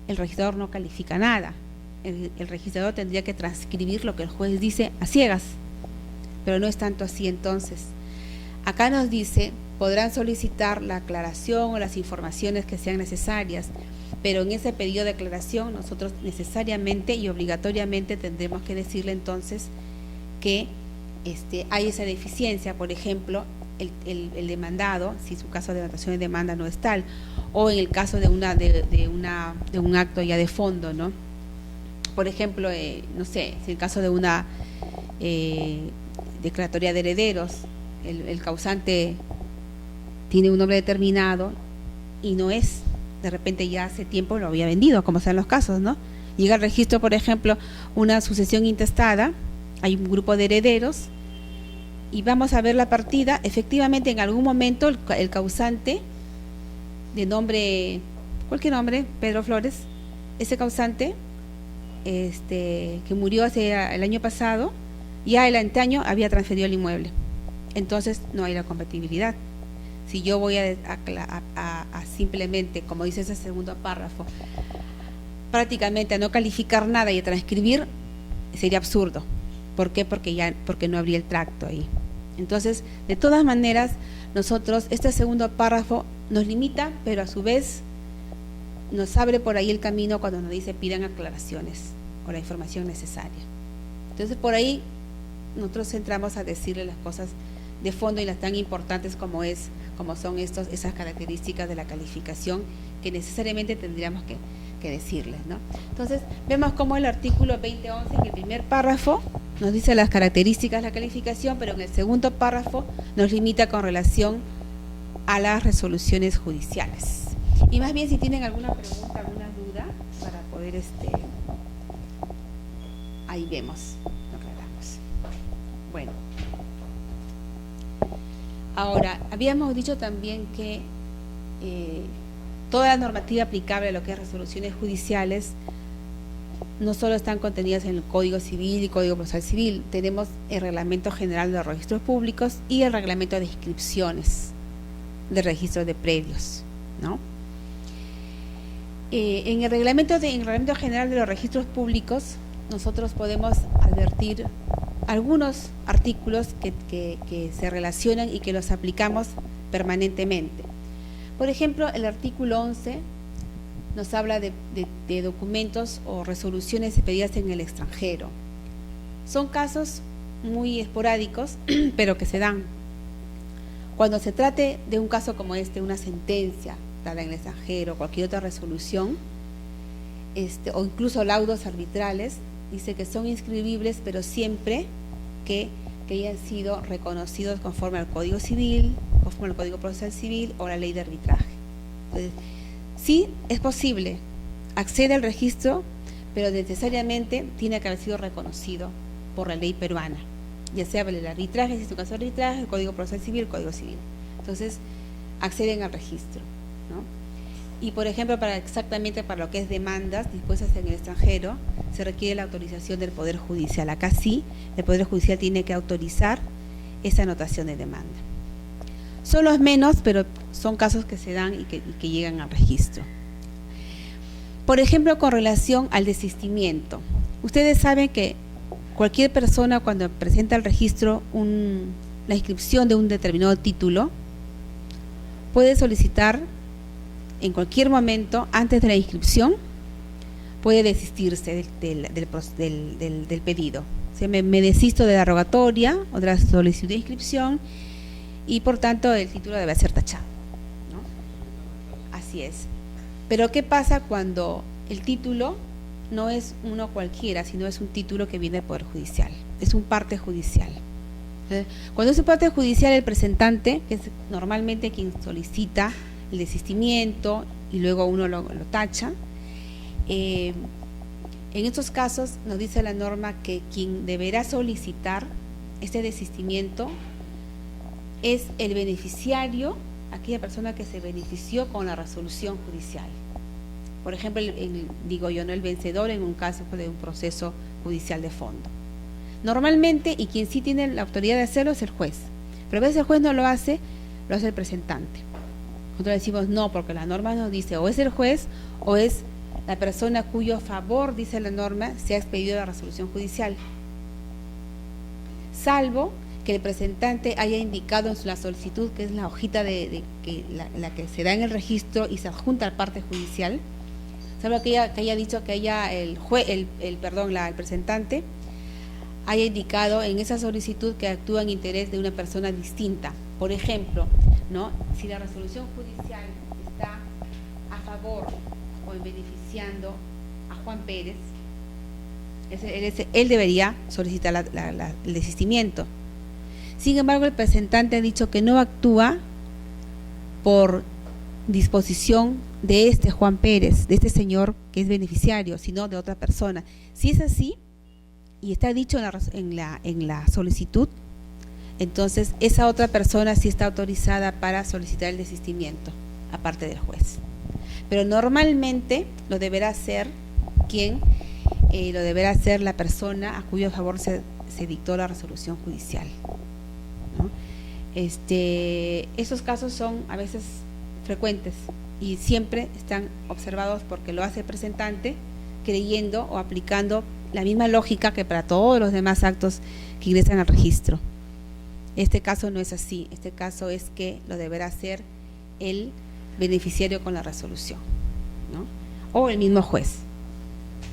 el registrador no califica nada. El registrador tendría que transcribir lo que el juez dice a ciegas, pero no es tanto así. Entonces, acá nos dice, podrán solicitar la aclaración o las informaciones que sean necesarias, pero en ese pedido de aclaración nosotros necesariamente y obligatoriamente tendremos que decirle entonces que hay esa deficiencia. Por ejemplo, el demandado, si su caso de levantación de demanda no es tal, o en el caso de un acto ya de fondo, ¿no? Por ejemplo, no sé, si el caso de una declaratoria de herederos, el causante tiene un nombre determinado y no es, de repente ya hace tiempo lo había vendido, como sean los casos, ¿no? Llega al registro, por ejemplo, una sucesión intestada, hay un grupo de herederos y vamos a ver la partida. Efectivamente, en algún momento el causante de nombre, cualquier nombre, Pedro Flores, ese causante que murió el año pasado, ya el anteaño había transferido el inmueble. Entonces no hay la compatibilidad. Si yo voy a simplemente, como dice ese segundo párrafo, prácticamente a no calificar nada y a transcribir, sería absurdo. ¿Por qué? Porque no habría el tracto ahí. Entonces, de todas maneras, nosotros, este segundo párrafo nos limita, pero a su vez nos abre por ahí el camino cuando nos dice pidan aclaraciones o la información necesaria. Entonces, por ahí nosotros entramos a decirle las cosas de fondo y las tan importantes como son esas características de la calificación que necesariamente tendríamos que decirles, ¿no? Entonces, vemos cómo el artículo 2011 en el primer párrafo nos dice las características de la calificación, pero en el segundo párrafo nos limita con relación a las resoluciones judiciales. Y más bien, si tienen alguna pregunta, alguna duda, para poder ahí vemos, lo aclaramos. Bueno, ahora, habíamos dicho también que toda la normativa aplicable a lo que es resoluciones judiciales no solo están contenidas en el Código Civil y Código Procesal Civil, tenemos el Reglamento General de los Registros Públicos y el Reglamento de Inscripciones de Registros de Predios, ¿no? En el Reglamento General de los Registros Públicos nosotros podemos advertir algunos artículos que se relacionan y que los aplicamos permanentemente. Por ejemplo, el artículo 11 nos habla de documentos o resoluciones expedidas en el extranjero. Son casos muy esporádicos, pero que se dan. Cuando se trate de un caso como este, una sentencia dada en el extranjero, cualquier otra resolución, o incluso laudos arbitrales, dice que son inscribibles, pero siempre que hayan sido reconocidos conforme al Código Civil, conforme al Código Procesal Civil o la Ley de Arbitraje. Entonces, sí es posible acceder al registro, pero necesariamente tiene que haber sido reconocido por la ley peruana, ya sea por el arbitraje, si es un caso de arbitraje, el Código Procesal Civil, el Código Civil. Entonces, acceden al registro, ¿no? Y por ejemplo, exactamente para lo que es demandas dispuestas en el extranjero, se requiere la autorización del Poder Judicial. Acá sí, el Poder Judicial tiene que autorizar esa anotación de demanda. Son los menos, pero son casos que se dan y que llegan al registro. Por ejemplo, con relación al desistimiento. Ustedes saben que cualquier persona cuando presenta al registro la inscripción de un determinado título, puede solicitar en cualquier momento, antes de la inscripción, puede desistirse del pedido. O sea, me desisto de la rogatoria o de la solicitud de inscripción y por tanto el título debe ser tachado, ¿no? Así es. Pero ¿qué pasa cuando el título no es uno cualquiera, sino es un título que viene del Poder Judicial? Es un parte judicial. Cuando es un parte judicial, el presentante, que es normalmente quien solicita el desistimiento y luego uno lo tacha, en estos casos nos dice la norma que quien deberá solicitar este desistimiento es el beneficiario, aquella persona que se benefició con la resolución judicial. Por ejemplo, el vencedor en un caso de un proceso judicial de fondo. Normalmente, y quien sí tiene la autoridad de hacerlo es el juez, pero a veces el juez no lo hace el presentante. Nosotros decimos no, porque la norma nos dice o es el juez o es la persona cuyo favor, dice la norma, se ha expedido la resolución judicial. Salvo que el presentante haya indicado en la solicitud, que es la hojita la que se da en el registro y se adjunta al parte judicial, salvo que haya dicho que el presentante haya indicado en esa solicitud que actúa en interés de una persona distinta. Por ejemplo, ¿no? Si la resolución judicial está a favor o beneficiando a Juan Pérez, él debería solicitar el desistimiento. Sin embargo, el presentante ha dicho que no actúa por disposición de este Juan Pérez, de este señor que es beneficiario, sino de otra persona. Si es así, y está dicho en la solicitud, entonces esa otra persona sí está autorizada para solicitar el desistimiento, aparte del juez. Pero normalmente lo deberá hacer la persona a cuyo favor se dictó la resolución judicial, ¿no? Esos casos son a veces frecuentes y siempre están observados porque lo hace el presentante creyendo o aplicando la misma lógica que para todos los demás actos que ingresan al registro. Este caso no es así, este caso es que lo deberá hacer el beneficiario con la resolución, ¿no? O el mismo juez.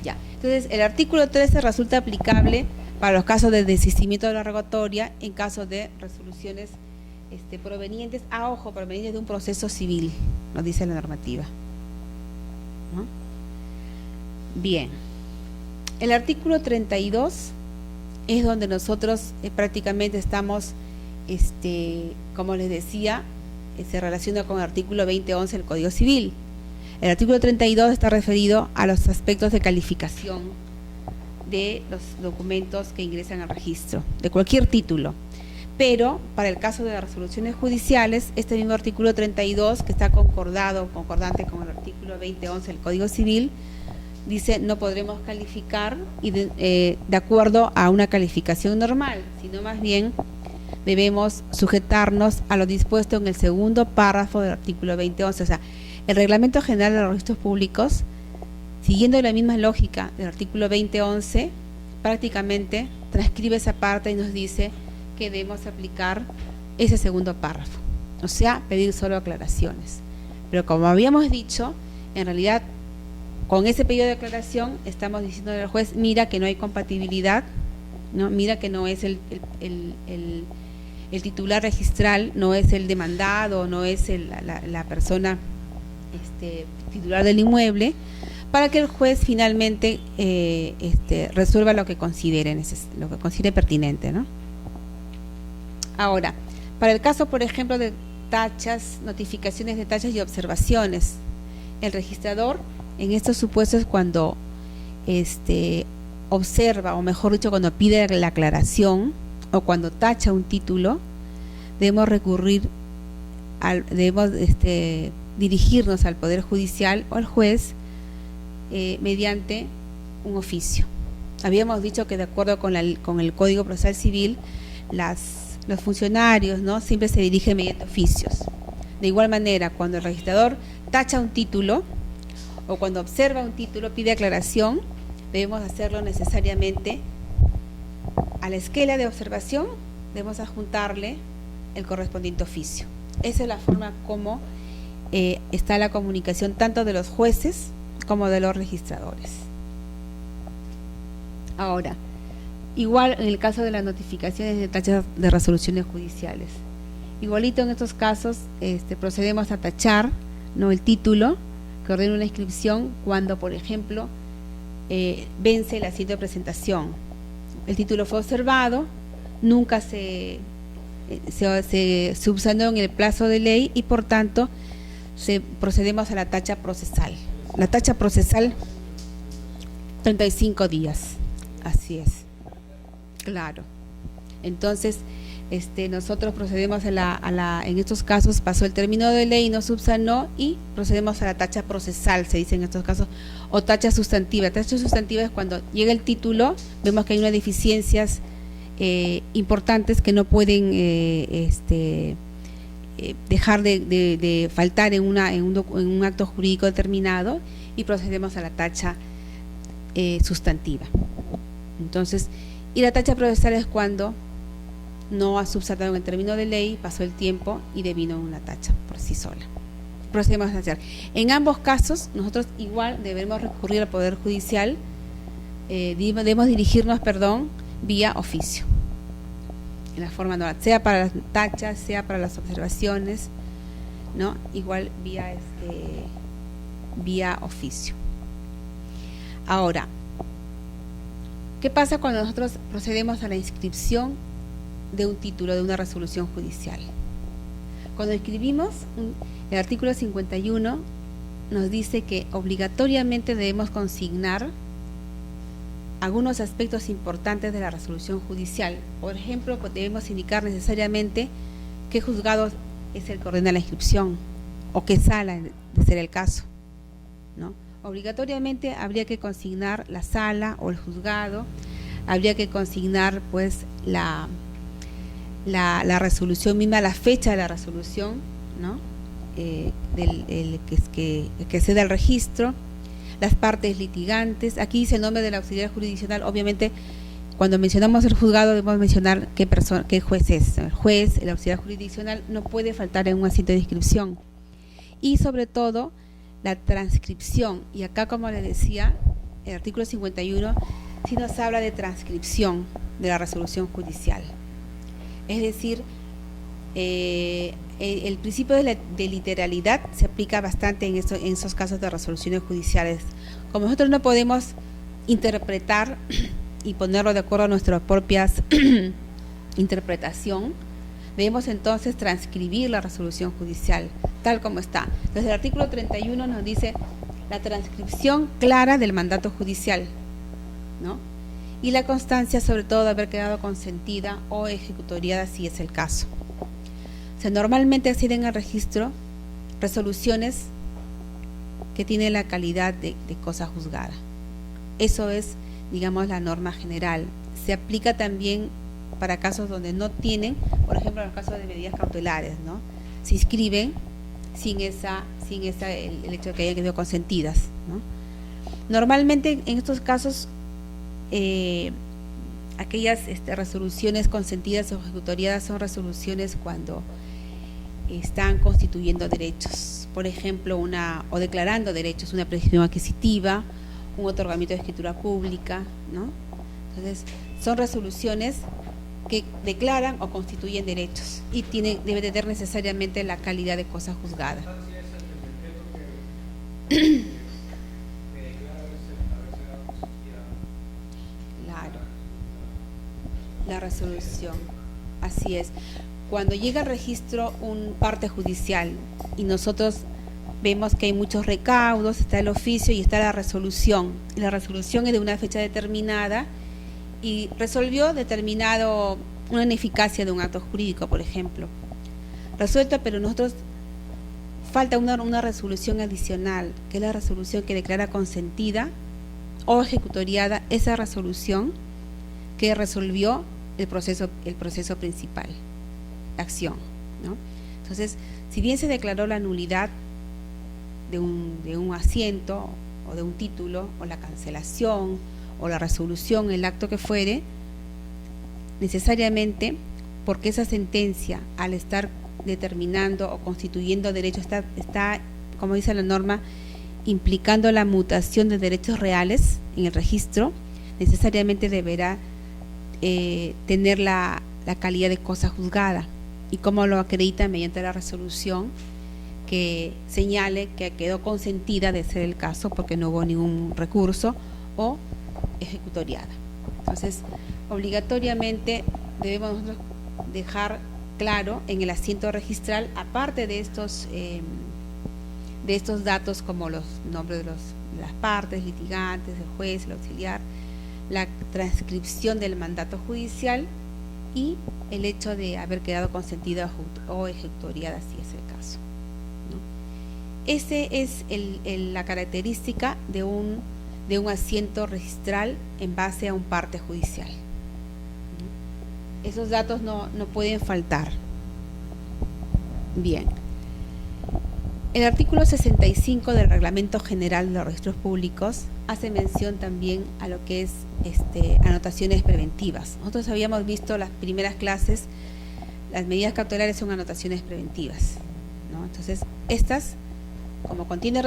Ya. Entonces, el artículo 13 resulta aplicable para los casos de desistimiento de la rogatoria en caso de resoluciones provenientes de un proceso civil, nos dice la normativa, ¿no? Bien. El artículo 32 es donde nosotros prácticamente estamos, como les decía, se relaciona con el artículo 2011 del Código Civil. El artículo 32 está referido a los aspectos de calificación de los documentos que ingresan al registro, de cualquier título. pero para el caso de las resoluciones judiciales, este mismo artículo 32, que está concordante con el artículo 2011 del Código Civil, dice no podremos calificar de acuerdo a una calificación normal, sino más bien debemos sujetarnos a lo dispuesto en el segundo párrafo del artículo 2011. O sea, el Reglamento General de los Registros Públicos, siguiendo la misma lógica del artículo 2011, prácticamente transcribe esa parte y nos dice que debemos aplicar ese segundo párrafo, o sea, pedir solo aclaraciones. Pero como habíamos dicho, en realidad, con ese pedido de aclaración, estamos diciendo al juez, mira que no hay compatibilidad, ¿no? Mira que no es el titular registral, no es el demandado, no es la persona titular del inmueble, para que el juez finalmente resuelva lo que considere pertinente, ¿no? Ahora, para el caso, por ejemplo, de tachas, notificaciones de tachas y observaciones, el registrador, en estos supuestos, cuando observa, o mejor dicho, cuando pide la aclaración, o cuando tacha un título, debemos dirigirnos al Poder Judicial o al juez mediante un oficio. Habíamos dicho que de acuerdo con el Código Procesal Civil, los funcionarios, ¿no?, siempre se dirigen mediante oficios. De igual manera, cuando el registrador tacha un título o cuando observa un título, pide aclaración, debemos hacerlo necesariamente a la esquela de observación, debemos adjuntarle el correspondiente oficio. Esa es la forma como está la comunicación tanto de los jueces como de los registradores. Ahora, igual en el caso de las notificaciones de tachas de resoluciones judiciales, igualito en estos casos procedemos a tachar, ¿no?, el título que ordena una inscripción cuando, por ejemplo, vence el asiento de presentación. El título fue observado, nunca se subsanó en el plazo de ley y por tanto procedemos a la tacha procesal. La tacha procesal, 35 días, así es, claro. Entonces, nosotros procedemos en estos casos, pasó el término de ley, no subsanó y procedemos a la tacha procesal, se dice en estos casos, o tacha sustantiva. Tacha sustantiva es cuando llega el título, vemos que hay unas deficiencias importantes que no pueden dejar de faltar en un acto jurídico determinado y procedemos a la tacha sustantiva. Entonces, y la tacha procesal es cuando no ha subsanado en el término de ley, pasó el tiempo y devino una tacha por sí sola. Procedemos a hacer. En ambos casos, nosotros igual debemos recurrir al Poder Judicial, debemos dirigirnos, vía oficio. En la forma normal, sea para las tachas, sea para las observaciones, ¿no? Igual vía oficio. Ahora, ¿qué pasa cuando nosotros procedemos a la inscripción de un título, de una resolución judicial? Cuando escribimos, el artículo 51 nos dice que obligatoriamente debemos consignar algunos aspectos importantes de la resolución judicial. Por ejemplo, debemos indicar necesariamente qué juzgado es el que ordena la inscripción o qué sala, de ser el caso, ¿no? Obligatoriamente habría que consignar la sala o el juzgado, habría que consignar pues la resolución misma, la fecha de la resolución, ¿no?, que se da el registro, las partes litigantes. Aquí dice el nombre del auxiliar jurisdiccional. Obviamente, cuando mencionamos el juzgado debemos mencionar qué juez es. El juez, el auxiliar jurisdiccional, no puede faltar en un asiento de inscripción. Y sobre todo, la transcripción. Y acá, como le decía, el artículo 51 sí nos habla de transcripción de la resolución judicial. Es decir, el principio de literalidad se aplica bastante en esos casos de resoluciones judiciales. Como nosotros no podemos interpretar y ponerlo de acuerdo a nuestra propia interpretación, debemos entonces transcribir la resolución judicial tal como está. Entonces el artículo 31 nos dice la transcripción clara del mandato judicial, ¿no? y la constancia sobre todo de haber quedado consentida o ejecutoriada si es el caso. O sea, normalmente acceden al registro resoluciones que tienen la calidad de cosa juzgada. Eso es, digamos, la norma general. Se aplica también para casos donde no tienen, por ejemplo, en los casos de medidas cautelares, ¿no? Se inscriben sin el hecho de que hayan quedado consentidas, ¿no? Normalmente en estos casos aquellas resoluciones consentidas o ejecutoriadas son resoluciones cuando están constituyendo derechos, por ejemplo, o declarando derechos, una prescripción adquisitiva, un otorgamiento de escritura pública, ¿no? Entonces, son resoluciones que declaran o constituyen derechos y debe tener necesariamente la calidad de cosa juzgada. Claro, la resolución, así es. Cuando llega al registro un parte judicial y nosotros vemos que hay muchos recaudos, está el oficio y está la resolución. La resolución es de una fecha determinada y resolvió una ineficacia de un acto jurídico, por ejemplo. Resuelto, pero nosotros falta una resolución adicional, que es la resolución que declara consentida o ejecutoriada esa resolución que resolvió el proceso principal, la acción, ¿no? Entonces, si bien se declaró la nulidad de un asiento o de un título, o la cancelación, o la resolución, el acto que fuere, necesariamente, porque esa sentencia, al estar determinando o constituyendo derechos, está, como dice la norma, implicando la mutación de derechos reales en el registro, necesariamente deberá tener la calidad de cosa juzgada. ¿Y cómo lo acredita? Mediante la resolución que señale que quedó consentida de ser el caso porque no hubo ningún recurso o ejecutoriada. Entonces, obligatoriamente debemos nosotros dejar claro en el asiento registral, aparte de estos datos como los nombres de las partes, litigantes, el juez, el auxiliar, la transcripción del mandato judicial y el hecho de haber quedado consentida o ejecutoriada si es el caso, ¿no? Ese es la característica de un asiento registral en base a un parte judicial. Esos datos no pueden faltar. Bien. El artículo 65 del Reglamento General de los Registros Públicos hace mención también a lo que es anotaciones preventivas. Nosotros habíamos visto las primeras clases, las medidas cautelares son anotaciones preventivas, ¿no? Entonces, estas, como contiene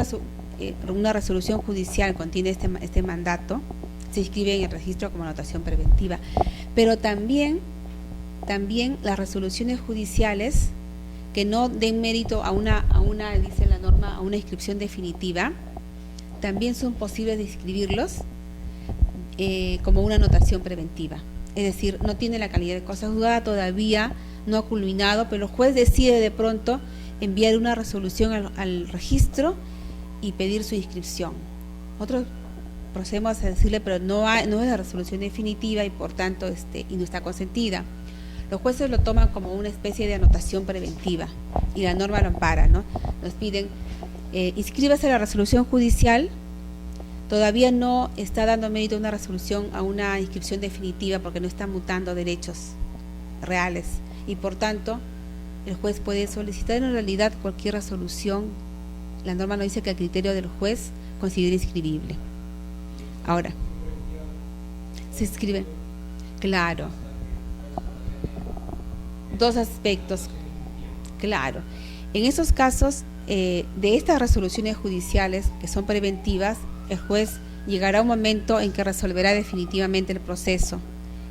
una resolución judicial, contiene este mandato, se inscribe en el registro como anotación preventiva. Pero también las resoluciones judiciales que no den mérito a una, dice la norma, a una inscripción definitiva, también son posibles de inscribirlos como una anotación preventiva. Es decir, no tiene la calidad de cosa juzgada, todavía no ha culminado, pero el juez decide de pronto enviar una resolución al registro y pedir su inscripción. Nosotros procedemos a decirle, pero no es la resolución definitiva y por tanto y no está consentida. Los jueces lo toman como una especie de anotación preventiva y la norma lo ampara, ¿no? Nos piden, inscríbase la resolución judicial, todavía no está dando mérito a una resolución, a una inscripción definitiva porque no está mutando derechos reales y por tanto el juez puede solicitar en realidad cualquier resolución. La norma nos dice que a criterio del juez considera inscribible. Ahora, se inscribe, claro. Dos aspectos, claro. En esos casos, de estas resoluciones judiciales que son preventivas, el juez llegará a un momento en que resolverá definitivamente el proceso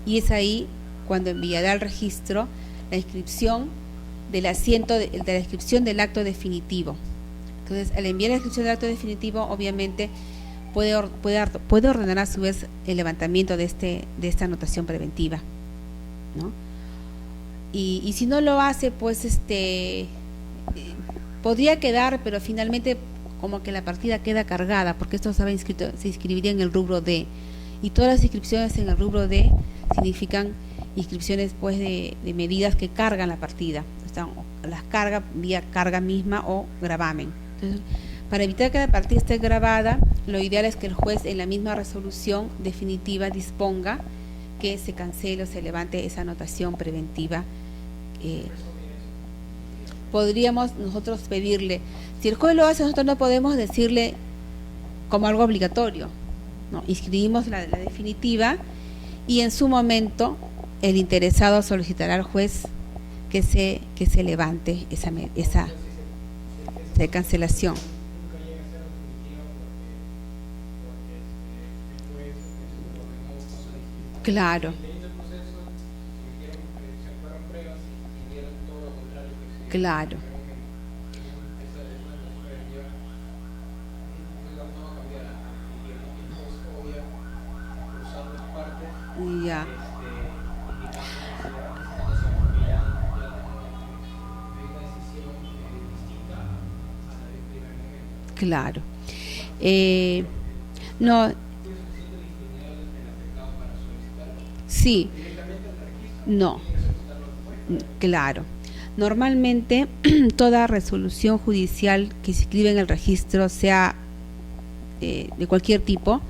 y es ahí cuando enviará al registro la inscripción del asiento, de la inscripción del acto definitivo. Entonces, al enviar la inscripción del acto definitivo, obviamente puede ordenar a su vez el levantamiento de esta anotación preventiva, ¿no? Y si no lo hace, pues podría quedar, pero finalmente como que la partida queda cargada, porque esto se inscribiría en el rubro D. Y todas las inscripciones en el rubro D significan inscripciones pues de medidas que cargan la partida, las carga vía carga misma o gravamen. Entonces, para evitar que la partida esté grabada, lo ideal es que el juez en la misma resolución definitiva disponga que se cancele o se levante esa anotación preventiva. Podríamos nosotros pedirle, si el juez lo hace, nosotros no podemos decirle como algo obligatorio, ¿no? Inscribimos la definitiva y en su momento el interesado solicitará al juez que se levante esa de cancelación. Claro. Claro. Ya. Claro. No. Sí. No. Claro. Normalmente toda resolución judicial que se inscribe en el registro, sea de cualquier tipo,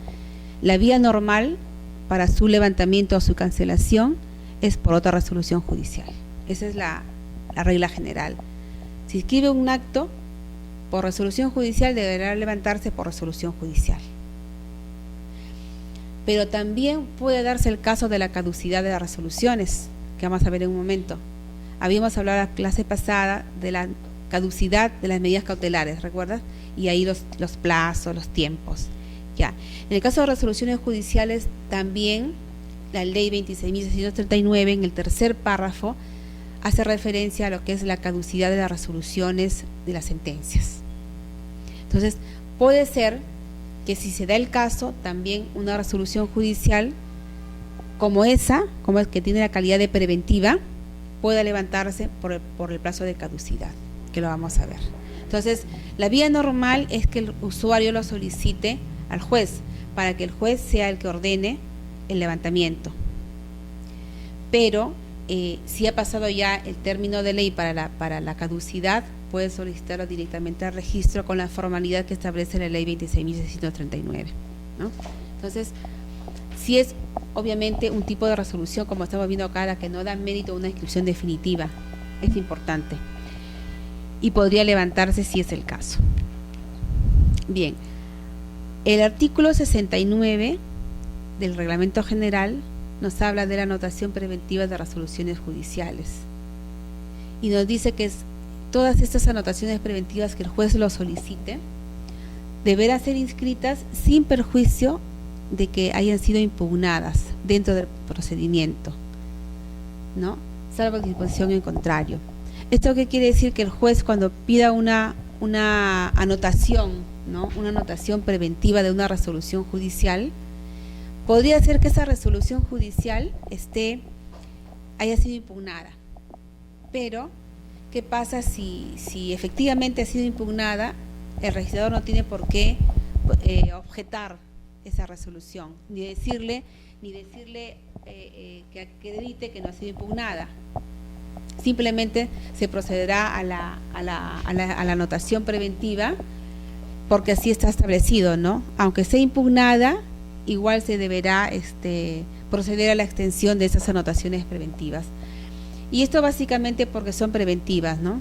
la vía normal para su levantamiento o su cancelación es por otra resolución judicial. Esa es la regla general. Si inscribe un acto por resolución judicial, deberá levantarse por resolución judicial. Pero también puede darse el caso de la caducidad de las resoluciones, que vamos a ver en un momento. Habíamos hablado la clase pasada de la caducidad de las medidas cautelares, ¿recuerdas? Y ahí los plazos, los tiempos. Ya. En el caso de resoluciones judiciales, también la ley 26.639, en el tercer párrafo, hace referencia a lo que es la caducidad de las resoluciones de las sentencias. Entonces, puede ser que si se da el caso, también una resolución judicial como esa, como es que tiene la calidad de preventiva, pueda levantarse por el plazo de caducidad, que lo vamos a ver. Entonces, la vía normal es que el usuario lo solicite al juez, para que el juez sea el que ordene el levantamiento. Pero, si ha pasado ya el término de ley para la caducidad, puede solicitarlo directamente al registro con la formalidad que establece la ley 26.639, ¿no? Entonces, si es obviamente un tipo de resolución, como estamos viendo acá, la que no da mérito a una inscripción definitiva, es importante. Y podría levantarse si es el caso. Bien, el artículo 69 del Reglamento General nos habla de la anotación preventiva de resoluciones judiciales. Y nos dice que todas estas anotaciones preventivas que el juez lo solicite, deberán ser inscritas sin perjuicio de que hayan sido impugnadas dentro del procedimiento, ¿no? Salvo disposición en contrario. ¿Esto qué quiere decir? Que el juez, cuando pida una anotación, ¿no? Una anotación preventiva de una resolución judicial, podría ser que esa resolución judicial haya sido impugnada. Pero, ¿qué pasa si efectivamente ha sido impugnada? El registrador no tiene por qué objetar esa resolución, ni decirle que acredite que no ha sido impugnada. Simplemente se procederá a la anotación preventiva, porque así está establecido, ¿no? Aunque sea impugnada, igual se deberá proceder a la extensión de esas anotaciones preventivas. Y esto básicamente porque son preventivas, ¿no?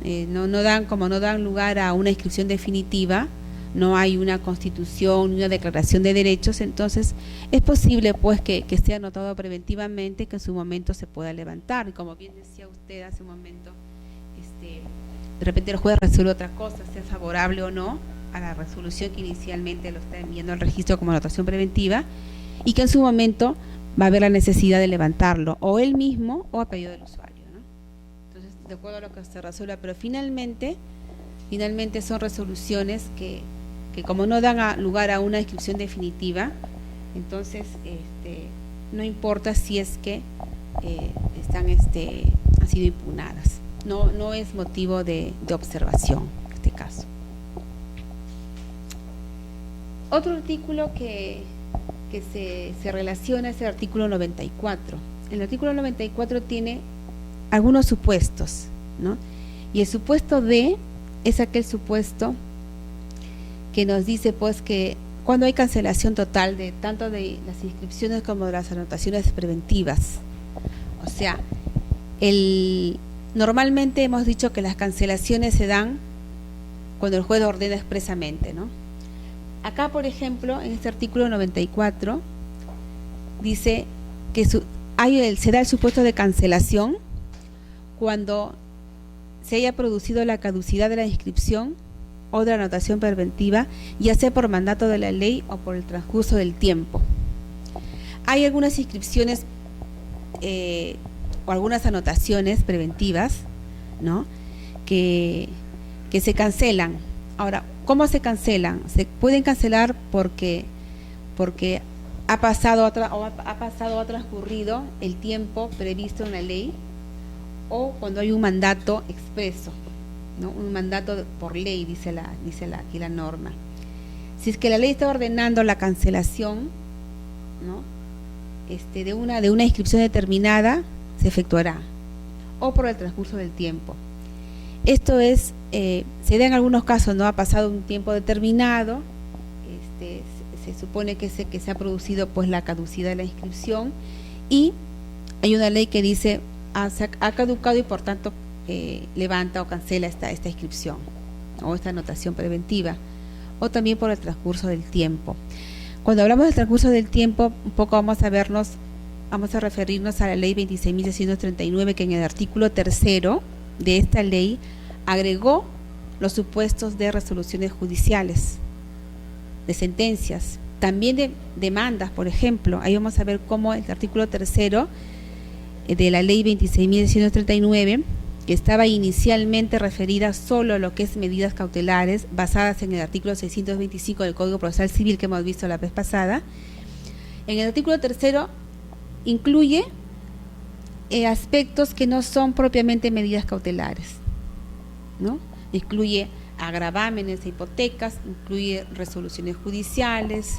No dan lugar a una inscripción definitiva, no hay una constitución, una declaración de derechos, entonces es posible pues que esté anotado preventivamente, que en su momento se pueda levantar. Y como bien decía usted hace un momento, de repente el juez resuelve otra cosa, sea favorable o no a la resolución que inicialmente lo está enviando al registro como anotación preventiva, y que en su momento va a haber la necesidad de levantarlo, o él mismo o a pedido del usuario, ¿no? Entonces, de acuerdo a lo que se resuelva, pero finalmente son resoluciones que como no dan lugar a una inscripción definitiva, entonces no importa si es que han sido impugnadas, no es motivo de observación en este caso. Otro artículo que que se relaciona es el artículo 94. El artículo 94 tiene algunos supuestos, ¿no? Y el supuesto D es aquel supuesto que nos dice pues que cuando hay cancelación total de tanto de las inscripciones como de las anotaciones preventivas. O sea, normalmente hemos dicho que las cancelaciones se dan cuando el juez ordena expresamente, ¿no? Acá, por ejemplo, en este artículo 94, dice que se da el supuesto de cancelación cuando se haya producido la caducidad de la inscripción o de la anotación preventiva, ya sea por mandato de la ley o por el transcurso del tiempo. Hay algunas inscripciones o algunas anotaciones preventivas, ¿no?, que se cancelan. Ahora, ¿cómo se cancelan? Se pueden cancelar porque ha pasado o ha transcurrido el tiempo previsto en la ley, o cuando hay un mandato expreso, ¿no? Un mandato por ley, dice aquí la norma. Si es que la ley está ordenando la cancelación, ¿no?, de una inscripción determinada, se efectuará, o por el transcurso del tiempo. Esto es, se da en algunos casos, ¿no? Ha pasado un tiempo determinado, se supone que se ha producido pues la caducidad de la inscripción, y hay una ley que dice ha caducado y por tanto levanta o cancela esta inscripción o esta anotación preventiva, o también por el transcurso del tiempo. Cuando hablamos del transcurso del tiempo, un poco vamos a referirnos a la ley 26.639, que en el artículo 3º de esta ley agregó los supuestos de resoluciones judiciales, de sentencias, también de demandas, por ejemplo. Ahí vamos a ver cómo el artículo 3º de la ley 26.639, que estaba inicialmente referida solo a lo que es medidas cautelares basadas en el artículo 625 del Código Procesal Civil que hemos visto la vez pasada, en el artículo 3º incluye aspectos que no son propiamente medidas cautelares, ¿no? Incluye agravamen e hipotecas, incluye resoluciones judiciales,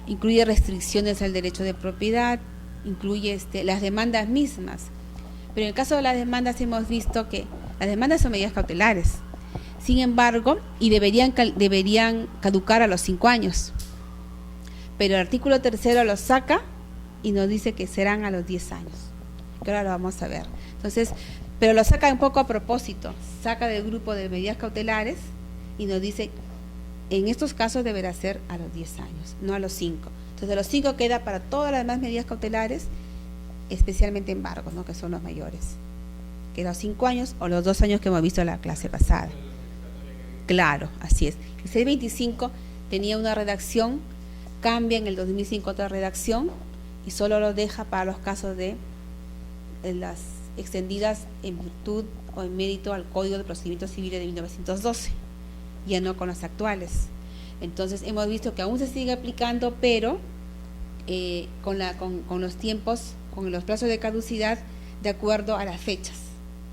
incluye restricciones al derecho de propiedad, incluye las demandas mismas. Pero en el caso de las demandas hemos visto que las demandas son medidas cautelares, sin embargo, y deberían caducar a los 5 años. Pero el artículo 3º lo saca y nos dice que serán a los 10 años, que ahora lo vamos a ver. Entonces, pero lo saca un poco a propósito, saca del grupo de medidas cautelares y nos dice, en estos casos deberá ser a los 10 años, no a los 5. Entonces, de los 5 queda para todas las demás medidas cautelares, especialmente embargos, ¿no?, que son los mayores, que los 5 años o los 2 años que hemos visto en la clase pasada. Claro, así es. El 625 tenía una redacción, cambia en el 2005 otra redacción y solo lo deja para los casos de las extendidas en virtud o en mérito al Código de Procedimientos Civiles de 1912, ya no con las actuales. Entonces hemos visto que aún se sigue aplicando, pero con los tiempos, con los plazos de caducidad de acuerdo a las fechas,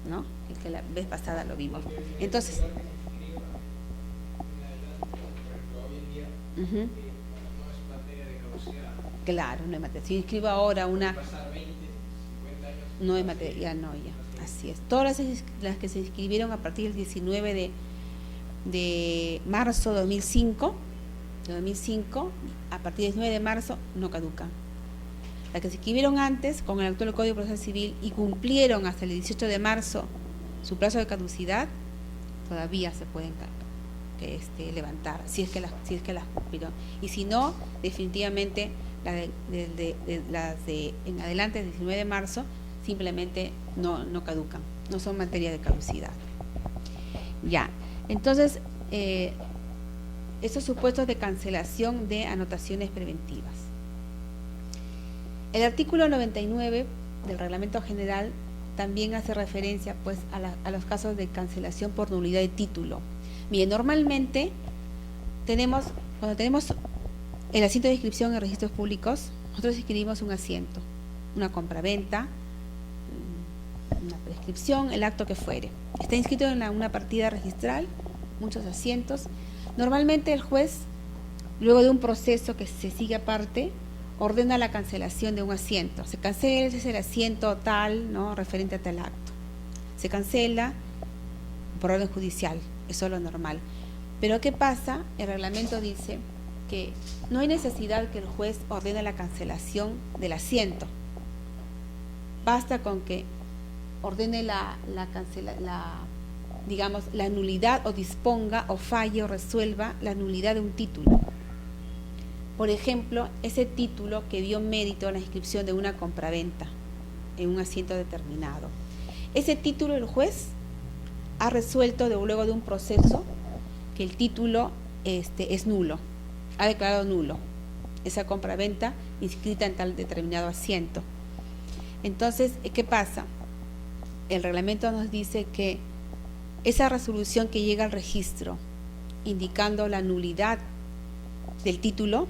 ¿no?, que la vez pasada lo vimos. Entonces, claro, no es materia. Si yo escribo ahora no es materia, no, ya, así es. Todas las que se inscribieron a partir del 19 de marzo de 2005, a partir del 9 de marzo no caducan. Las que se inscribieron antes con el actual Código Procesal Civil y cumplieron hasta el 18 de marzo su plazo de caducidad, todavía se pueden levantar, si es que las cumplieron. Y si no, definitivamente las de en adelante, del 19 de marzo, simplemente no caducan, no son materia de caducidad. Ya, entonces, estos supuestos de cancelación de anotaciones preventivas. El artículo 99 del Reglamento General también hace referencia pues a los casos de cancelación por nulidad de título. Bien, normalmente cuando tenemos el asiento de inscripción en registros públicos, nosotros inscribimos un asiento, una compraventa, una prescripción, el acto que fuere. Está inscrito en una partida registral, muchos asientos. Normalmente el juez, luego de un proceso que se sigue aparte, ordena la cancelación de un asiento. Se cancela el asiento tal, ¿no?, referente a tal acto. Se cancela por orden judicial, eso es lo normal. Pero ¿qué pasa? El reglamento dice que no hay necesidad que el juez ordene la cancelación del asiento. Basta con que ordene la nulidad, o disponga o falle o resuelva la nulidad de un título. Por ejemplo, ese título que dio mérito a la inscripción de una compraventa en un asiento determinado. Ese título el juez ha resuelto luego de un proceso que el título es nulo, ha declarado nulo esa compraventa inscrita en tal determinado asiento. Entonces, ¿qué pasa? El reglamento nos dice que esa resolución que llega al registro indicando la nulidad del título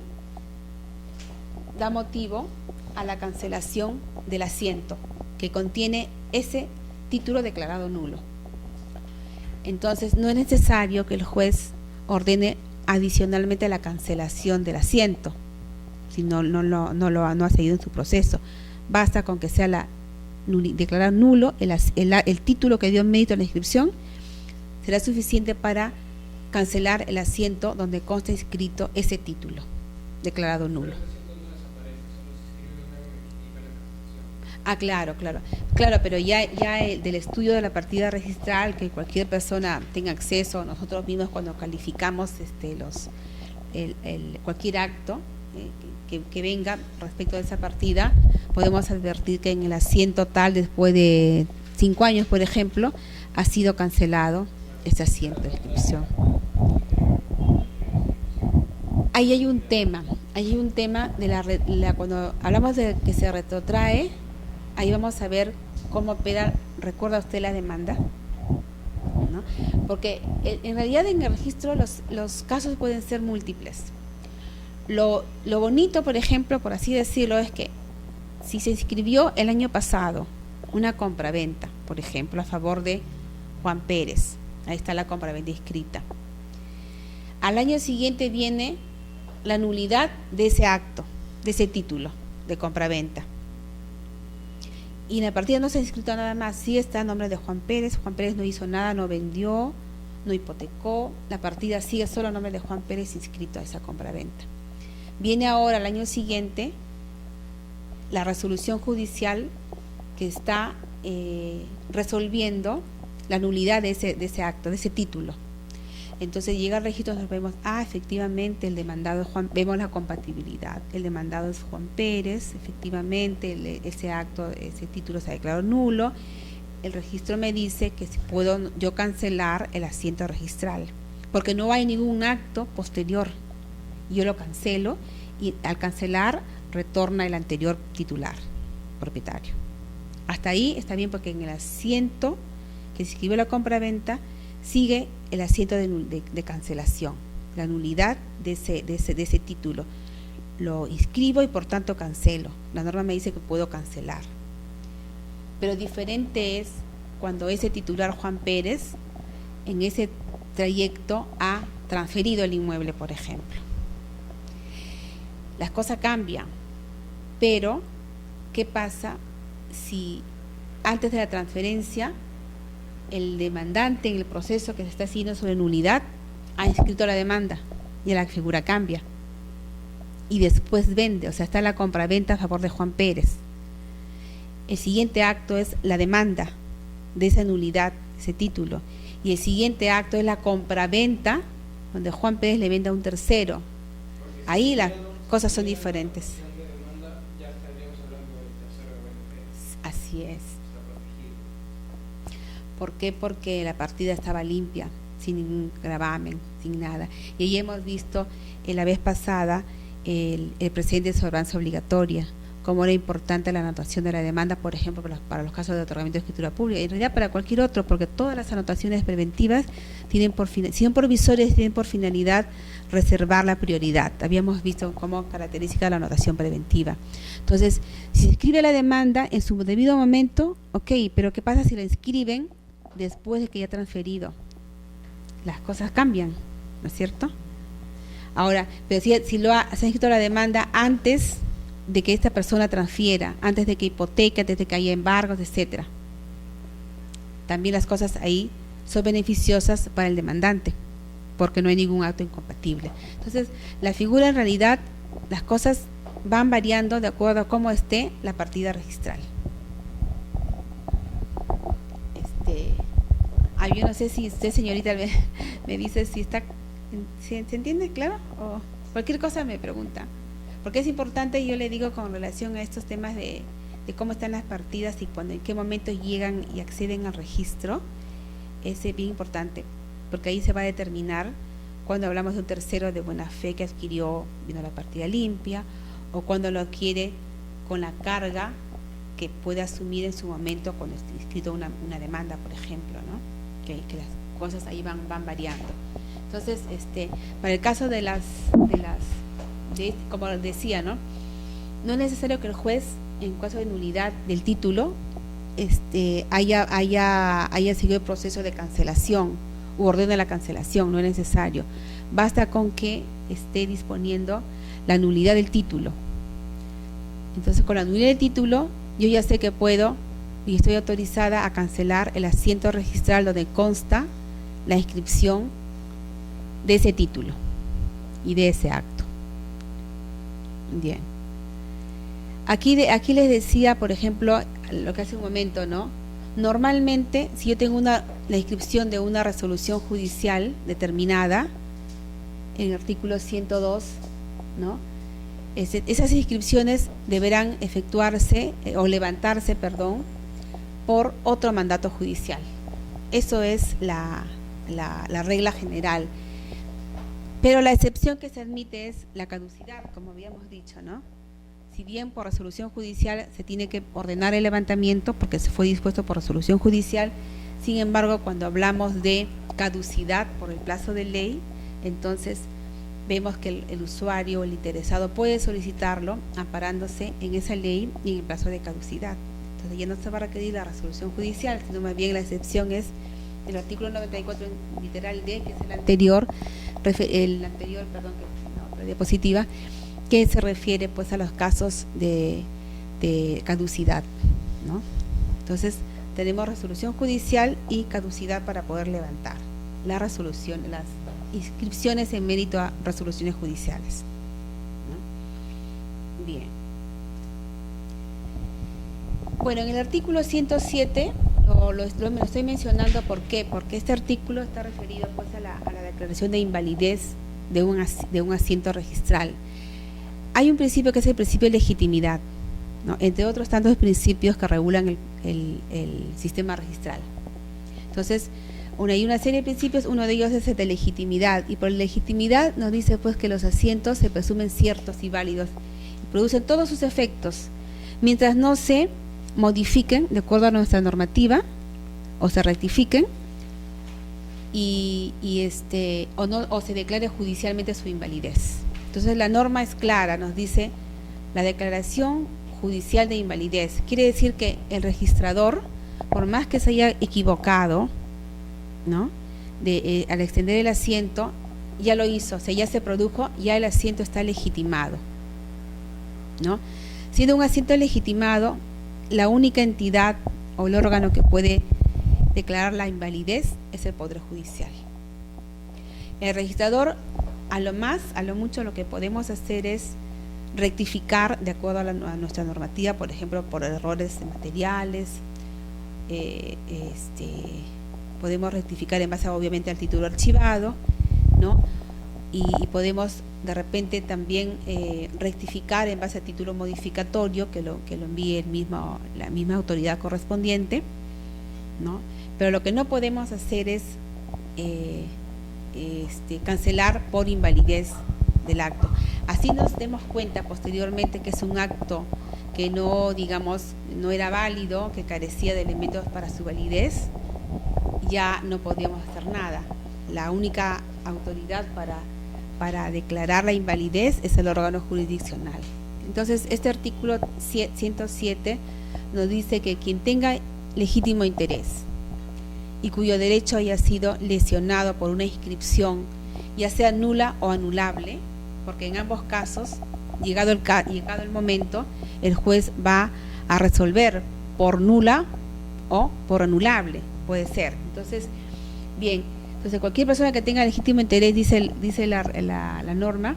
da motivo a la cancelación del asiento que contiene ese título declarado nulo. Entonces, no es necesario que el juez ordene adicionalmente la cancelación del asiento, si no ha seguido en su proceso. Basta con que sea declarar nulo el título que dio mérito a la inscripción, será suficiente para cancelar el asiento donde consta inscrito ese título declarado nulo. Claro, pero ya del estudio de la partida registral, que cualquier persona tenga acceso, nosotros mismos cuando calificamos cualquier acto que venga respecto de esa partida, podemos advertir que en el asiento tal, después de 5 años, por ejemplo, ha sido cancelado ese asiento de inscripción. Ahí hay un tema cuando hablamos de que se retrotrae. Ahí vamos a ver cómo opera. ¿Recuerda usted la demanda? ¿No? Porque en realidad en el registro los casos pueden ser múltiples. Lo bonito, por ejemplo, por así decirlo, es que si se inscribió el año pasado una compraventa, por ejemplo, a favor de Juan Pérez, ahí está la compraventa inscrita. Al año siguiente viene la nulidad de ese acto, de ese título de compraventa. Y en la partida no se ha inscrito nada más, sí está a nombre de Juan Pérez no hizo nada, no vendió, no hipotecó, la partida sigue solo a nombre de Juan Pérez inscrito a esa compraventa. Viene ahora al año siguiente la resolución judicial que está resolviendo la nulidad de ese acto, de ese título. Entonces llega al registro, nos vemos, efectivamente el demandado es Juan, vemos la compatibilidad, el demandado es Juan Pérez, efectivamente ese título se ha declarado nulo. El registro me dice que si puedo yo cancelar el asiento registral, porque no hay ningún acto posterior. Yo lo cancelo y al cancelar retorna el anterior titular, propietario. Hasta ahí está bien, porque en el asiento que se inscribió la compraventa sigue el asiento de cancelación, la nulidad de ese título. Lo inscribo y por tanto cancelo. La norma me dice que puedo cancelar. Pero diferente es cuando ese titular Juan Pérez en ese trayecto ha transferido el inmueble, por ejemplo. Las cosas cambian, pero ¿qué pasa si antes de la transferencia el demandante en el proceso que se está haciendo sobre nulidad ha inscrito la demanda y la figura cambia y después vende? O sea, está la compraventa a favor de Juan Pérez. El siguiente acto es la demanda de esa nulidad, ese título, y el siguiente acto es la compraventa donde Juan Pérez le vende a un tercero. Ahí las cosas son diferentes. Así es. ¿Por qué? Porque la partida estaba limpia, sin ningún gravamen, sin nada. Y ahí hemos visto la vez pasada el precedente de observancia obligatoria, cómo era importante la anotación de la demanda, por ejemplo, para los casos de otorgamiento de escritura pública, y en realidad para cualquier otro, porque todas las anotaciones preventivas tienen si son provisorias, tienen por finalidad reservar la prioridad. Habíamos visto como característica la anotación preventiva. Entonces, si se inscribe la demanda en su debido momento, ok, pero ¿qué pasa si la inscriben después de que ya ha transferido? Las cosas cambian, ¿no es cierto? Ahora, pero si se ha inscrito la demanda antes de que esta persona transfiera, antes de que hipoteque, antes de que haya embargos, etcétera. También las cosas ahí son beneficiosas para el demandante, porque no hay ningún acto incompatible. Entonces, la figura en realidad, las cosas van variando de acuerdo a cómo esté la partida registral. Yo no sé si usted, señorita, me dice si está, ¿se entiende claro? O cualquier cosa me pregunta. Porque es importante, yo le digo con relación a estos temas de cómo están las partidas y cuando en qué momento llegan y acceden al registro, es bien importante, porque ahí se va a determinar cuando hablamos de un tercero de buena fe que adquirió vino la partida limpia, o cuando lo adquiere con la carga que puede asumir en su momento cuando esté inscrito una demanda, por ejemplo, ¿no? Que las cosas ahí van variando. Entonces, para el caso de como decía, ¿no? No es necesario que el juez, en caso de nulidad del título, haya seguido el proceso de cancelación u ordene la cancelación, no es necesario. Basta con que esté disponiendo la nulidad del título. Entonces, con la nulidad del título, yo ya sé que puedo y estoy autorizada a cancelar el asiento registral donde consta la inscripción de ese título y de ese acto. Bien. Aquí les decía, por ejemplo, lo que hace un momento, ¿no? Normalmente, si yo tengo la inscripción de una resolución judicial determinada, en el artículo 102, ¿no? Esas inscripciones deberán efectuarse o levantarse, por otro mandato judicial. Eso es la regla general. Pero la excepción que se admite es la caducidad, como habíamos dicho, ¿no? Si bien por resolución judicial se tiene que ordenar el levantamiento porque se fue dispuesto por resolución judicial, sin embargo, cuando hablamos de caducidad por el plazo de ley, entonces vemos que el usuario o el interesado puede solicitarlo amparándose en esa ley y en el plazo de caducidad. Entonces ya no se va a requerir la resolución judicial, sino más bien la excepción es el artículo 94 literal D, que es la diapositiva, que se refiere pues a los casos de caducidad, ¿no? Entonces tenemos resolución judicial y caducidad para poder levantar la resolución, las inscripciones en mérito a resoluciones judiciales, ¿no? Bien. Bueno, en el artículo 107 lo estoy mencionando, ¿por qué? Porque este artículo está referido pues a la declaración de invalidez de un asiento registral. Hay un principio que es el principio de legitimidad, ¿no? Entre otros tantos principios que regulan el sistema registral. Entonces, hay una serie de principios, uno de ellos es el de legitimidad, y por legitimidad nos dice pues que los asientos se presumen ciertos y válidos y producen todos sus efectos, mientras no se modifiquen de acuerdo a nuestra normativa o se rectifiquen o se declare judicialmente su invalidez. Entonces la norma es clara, nos dice la declaración judicial de invalidez. Quiere decir que el registrador, por más que se haya equivocado, ¿no? Al extender el asiento, ya lo hizo, o sea, ya se produjo, ya el asiento está legitimado, ¿no? Siendo un asiento legitimado, la única entidad o el órgano que puede declarar la invalidez es el Poder Judicial. El registrador, a lo mucho, lo que podemos hacer es rectificar de acuerdo a nuestra normativa, por ejemplo, por errores materiales, podemos rectificar en base obviamente al título archivado, ¿no? Y podemos de repente también rectificar en base al título modificatorio que lo envíe la misma autoridad correspondiente, ¿no? Pero lo que no podemos hacer es cancelar por invalidez del acto. Así nos demos cuenta posteriormente que es un acto que no era válido, que carecía de elementos para su validez, ya no podíamos hacer nada. La única autoridad para declarar la invalidez es el órgano jurisdiccional. Entonces, este artículo 107 nos dice que quien tenga legítimo interés y cuyo derecho haya sido lesionado por una inscripción, ya sea nula o anulable, porque en ambos casos llegado el momento, el juez va a resolver por nula o por anulable, puede ser. Entonces, bien, entonces cualquier persona que tenga legítimo interés, dice la norma,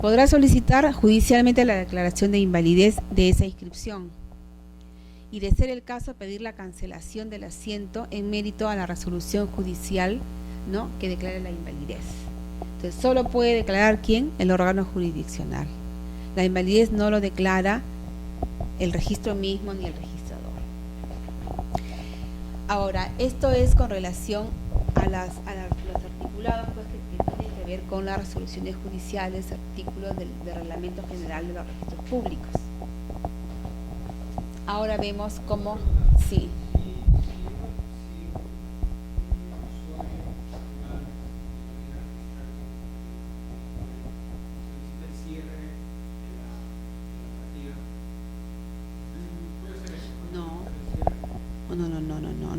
podrá solicitar judicialmente la declaración de invalidez de esa inscripción y, de ser el caso, pedir la cancelación del asiento en mérito a la resolución judicial, ¿no?, que declare la invalidez. Entonces, solo puede declarar ¿quién? El órgano jurisdiccional. La invalidez no lo declara el registro mismo ni el registrador. Ahora, esto es con relación a los articulados, pues, que tienen que ver con las resoluciones judiciales, artículos del Reglamento General de los Registros Públicos. Ahora vemos cómo, sí.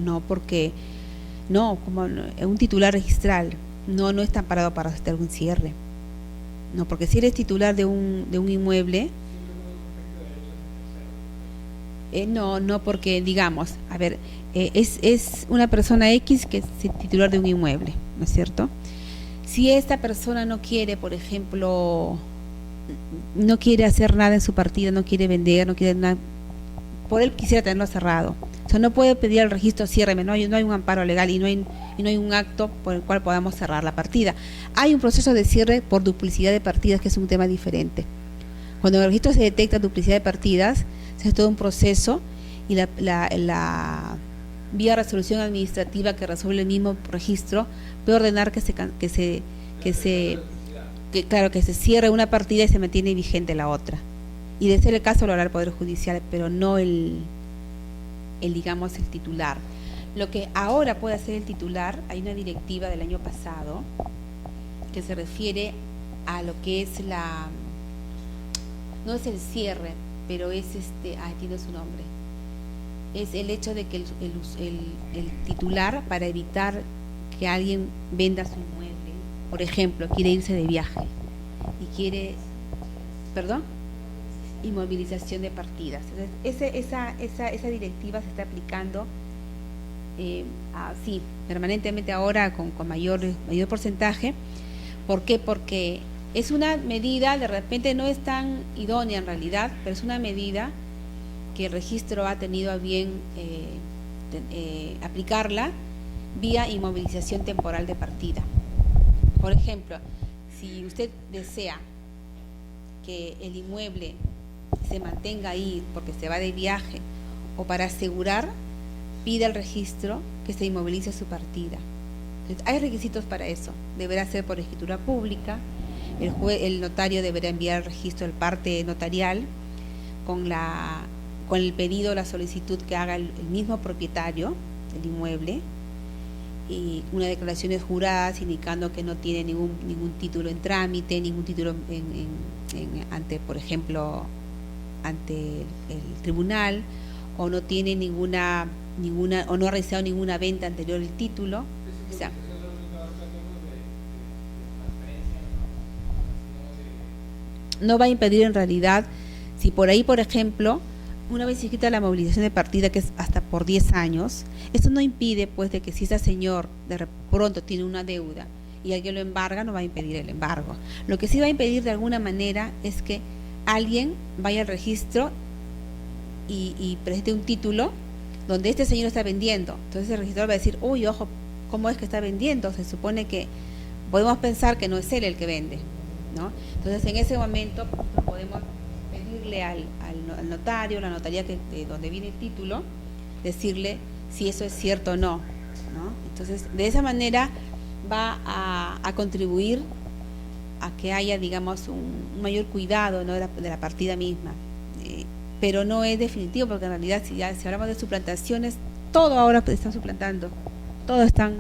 No, porque no, como un titular registral no está amparado para hacer un cierre. No, porque si eres titular de un inmueble, no, porque digamos, a ver, es una persona X que es titular de un inmueble, ¿no es cierto? Si esta persona no quiere, por ejemplo, no quiere hacer nada en su partida, no quiere vender, no quiere nada, por él quisiera tenerlo cerrado. O sea, no puede pedir el registro ciérreme, no hay un amparo legal y no hay un acto por el cual podamos cerrar la partida. Hay un proceso de cierre por duplicidad de partidas, que es un tema diferente. Cuando en el registro se detecta duplicidad de partidas, se hace todo un proceso y la vía resolución administrativa que resuelve el mismo registro puede ordenar que se cierre una partida y se mantiene vigente la otra. Y de ser el caso lo hará el Poder Judicial, pero no el titular. Lo que ahora puede hacer el titular, hay una directiva del año pasado que se refiere a lo que es no es el cierre, pero es tiene su nombre. Es el hecho de que el titular, para evitar que alguien venda su inmueble, por ejemplo, quiere irse de viaje y quiere, inmovilización de partidas. Entonces, esa directiva se está aplicando permanentemente ahora con mayor porcentaje. ¿Por qué? Porque es una medida, de repente no es tan idónea en realidad, pero es una medida que el registro ha tenido a bien aplicarla vía inmovilización temporal de partida. Por ejemplo, si usted desea que el inmueble se mantenga ahí porque se va de viaje o para asegurar, pide al registro que se inmovilice su partida. Entonces, hay requisitos para eso. Deberá ser por escritura pública, el notario deberá enviar al registro el parte notarial con el pedido o la solicitud que haga el mismo propietario del inmueble, y unas declaraciones juradas indicando que no tiene ningún título en trámite, ningún título ante, por ejemplo, ante el tribunal, o no tiene ninguna o no ha realizado ninguna venta anterior del título. O sea, no va a impedir en realidad, si por ahí, por ejemplo, una vez inscrita la movilización de partida, que es hasta por 10 años, eso no impide, pues, de que si ese señor de pronto tiene una deuda y alguien lo embarga, no va a impedir el embargo. Lo que sí va a impedir de alguna manera es que alguien vaya al registro y presente un título donde este señor está vendiendo. Entonces el registrador va a decir, uy, ojo, ¿cómo es que está vendiendo? Se supone que podemos pensar que no es él el que vende, ¿no? Entonces en ese momento podemos pedirle al notario, la notaría donde viene el título, decirle si eso es cierto o no, ¿no? Entonces de esa manera va a contribuir a que haya, digamos, un mayor cuidado, ¿no?, de la partida misma, pero no es definitivo, porque en realidad si hablamos de suplantaciones, todo ahora están suplantando, todo están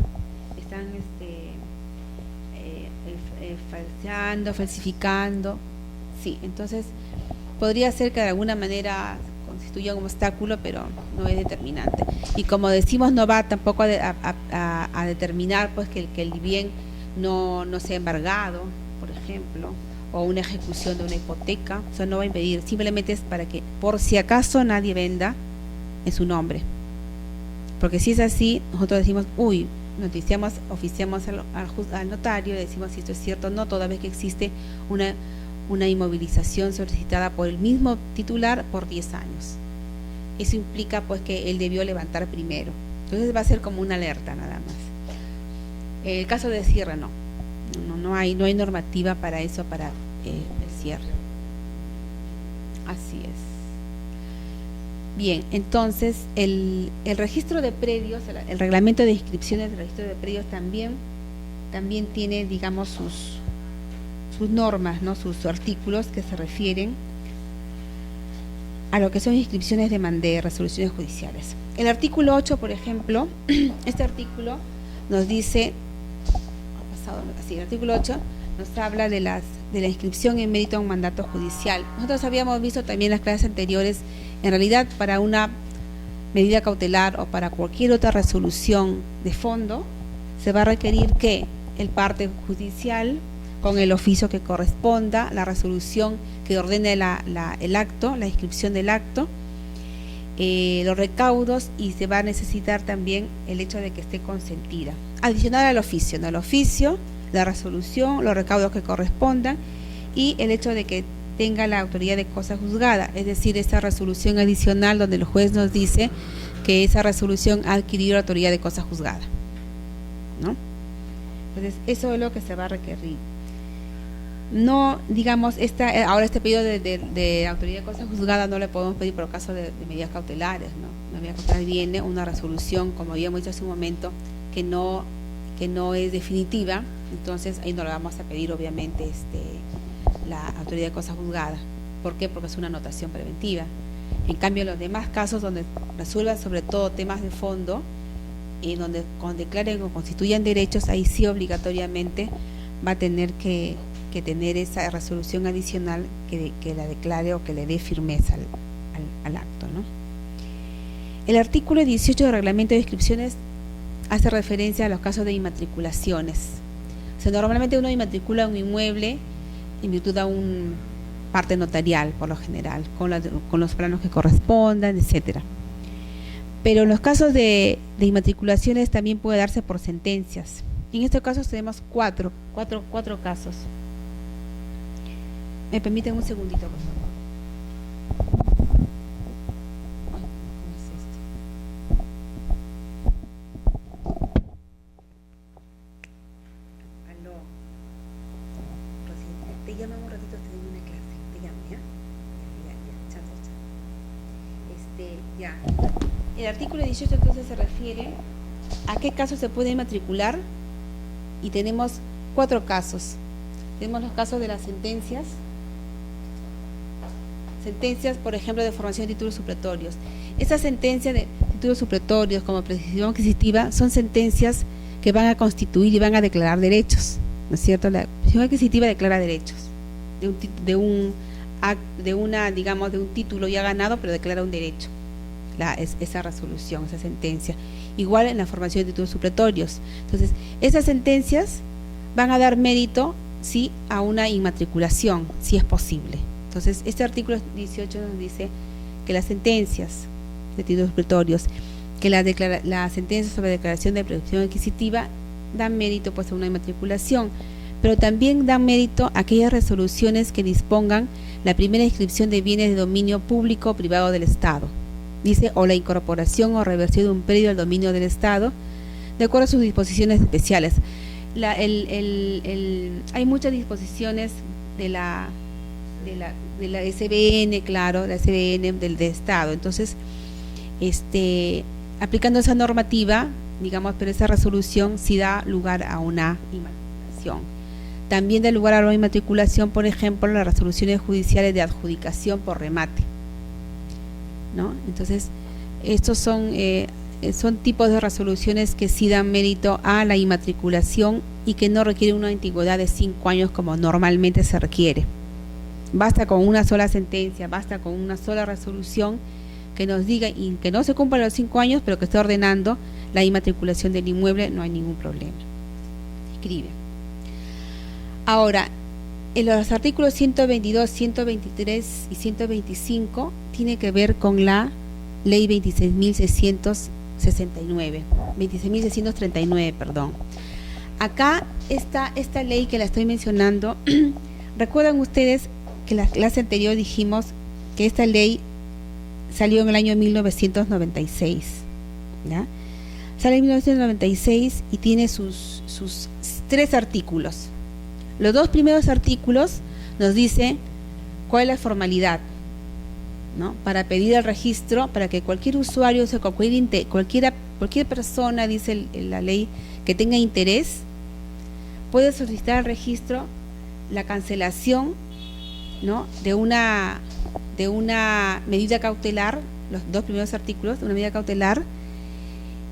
falseando, falsificando, sí. Entonces podría ser que de alguna manera constituya un obstáculo, pero no es determinante. Y como decimos, no va tampoco a determinar, pues, que el bien no sea embargado, por ejemplo, o una ejecución de una hipoteca. Eso no va a impedir, simplemente es para que por si acaso nadie venda en su nombre. Porque si es así, nosotros decimos, uy, oficiamos al notario, le decimos si esto es cierto o no, toda vez que existe una inmovilización solicitada por el mismo titular por 10 años. Eso implica pues que él debió levantar primero. Entonces va a ser como una alerta nada más. El caso de cierre no hay normativa para eso, para el cierre. Así es. Bien, entonces el registro de predios, el reglamento de inscripciones del registro de predios también tiene, digamos, sus normas, ¿no? Sus artículos que se refieren a lo que son inscripciones de resoluciones judiciales. El artículo 8, por ejemplo, este artículo nos dice, el artículo 8 nos habla de la inscripción en mérito a un mandato judicial. Nosotros habíamos visto también en las clases anteriores, en realidad para una medida cautelar o para cualquier otra resolución de fondo, se va a requerir que el parte judicial, con el oficio que corresponda, la resolución que ordene el acto, la inscripción del acto, los recaudos, y se va a necesitar también el hecho de que esté consentida. Adicional al oficio, ¿no? El oficio, la resolución, los recaudos que correspondan y el hecho de que tenga la autoridad de cosa juzgada, es decir, esa resolución adicional donde el juez nos dice que esa resolución ha adquirido la autoridad de cosa juzgada, ¿no? Entonces, eso es lo que se va a requerir. No, digamos, ahora este pedido de autoridad de cosa juzgada no le podemos pedir por caso de medidas cautelares, ¿no? La medida cautelar viene una resolución, como habíamos dicho hace un momento, que no es definitiva, entonces ahí no le vamos a pedir obviamente la autoridad de cosa juzgada. ¿Por qué? Porque es una anotación preventiva. En cambio, en los demás casos donde resuelvan sobre todo temas de fondo, y donde declaren o constituyan derechos, ahí sí obligatoriamente va a tener que tener esa resolución adicional que la declare o que le dé firmeza al acto, ¿no? El artículo 18 del reglamento de inscripciones hace referencia a los casos de inmatriculaciones. O sea, normalmente uno inmatricula un inmueble en virtud de un parte notarial, por lo general, con los planos que correspondan, etcétera. Pero en los casos de inmatriculaciones también puede darse por sentencias. En este caso tenemos cuatro casos. ¿Me permiten un segundito, por favor? Ay, ¿cómo es esto? Aló. Rosita, te llaman un ratito, te doy una clase. Te llamo, ¿ya? Ya. El artículo 18 entonces se refiere a qué casos se puede inmatricular, y tenemos 4 casos. Tenemos los casos de las sentencias, por ejemplo, de formación de títulos supletorios. Esas sentencias de títulos supletorios como prescripción adquisitiva son sentencias que van a constituir y van a declarar derechos, ¿no es cierto? La prescripción adquisitiva declara derechos de un título ya ganado, pero declara un derecho. Esa resolución, esa sentencia. Igual en la formación de títulos supletorios. Entonces, esas sentencias van a dar mérito, sí, a una inmatriculación, si es posible. Entonces, este artículo 18 nos dice que las sentencias de títulos supletorios, que las sentencias sobre declaración de prescripción adquisitiva dan mérito pues a una inmatriculación, pero también dan mérito a aquellas resoluciones que dispongan la primera inscripción de bienes de dominio público o privado del Estado. Dice, o la incorporación o reversión de un predio al dominio del Estado, de acuerdo a sus disposiciones especiales. Hay muchas disposiciones de la SBN, claro, la SBN del Estado. Entonces, aplicando esa normativa, digamos, pero esa resolución sí da lugar a una inmatriculación. También da lugar a una inmatriculación, por ejemplo, las resoluciones judiciales de adjudicación por remate, ¿no? Entonces, estos son tipos de resoluciones que sí dan mérito a la inmatriculación y que no requieren una antigüedad de 5 años como normalmente se requiere. Basta con una sola sentencia, basta con una sola resolución que nos diga y que no se cumplan los 5 años, pero que esté ordenando la inmatriculación del inmueble, no hay ningún problema. Escribe. Ahora, En los artículos 122, 123 y 125 tiene que ver con la ley 26.639, perdón. Acá esta ley que la estoy mencionando, recuerdan ustedes que en la clase anterior dijimos que esta ley salió en el año 1996, ¿ya? Sale en 1996 y tiene sus 3 artículos. Los 2 primeros artículos nos dice cuál es la formalidad, ¿no? Para pedir el registro, para que cualquier usuario, o sea, cualquier persona, dice la ley, que tenga interés, puede solicitar el registro, la cancelación, ¿no? de una medida cautelar, los 2 primeros artículos, de una medida cautelar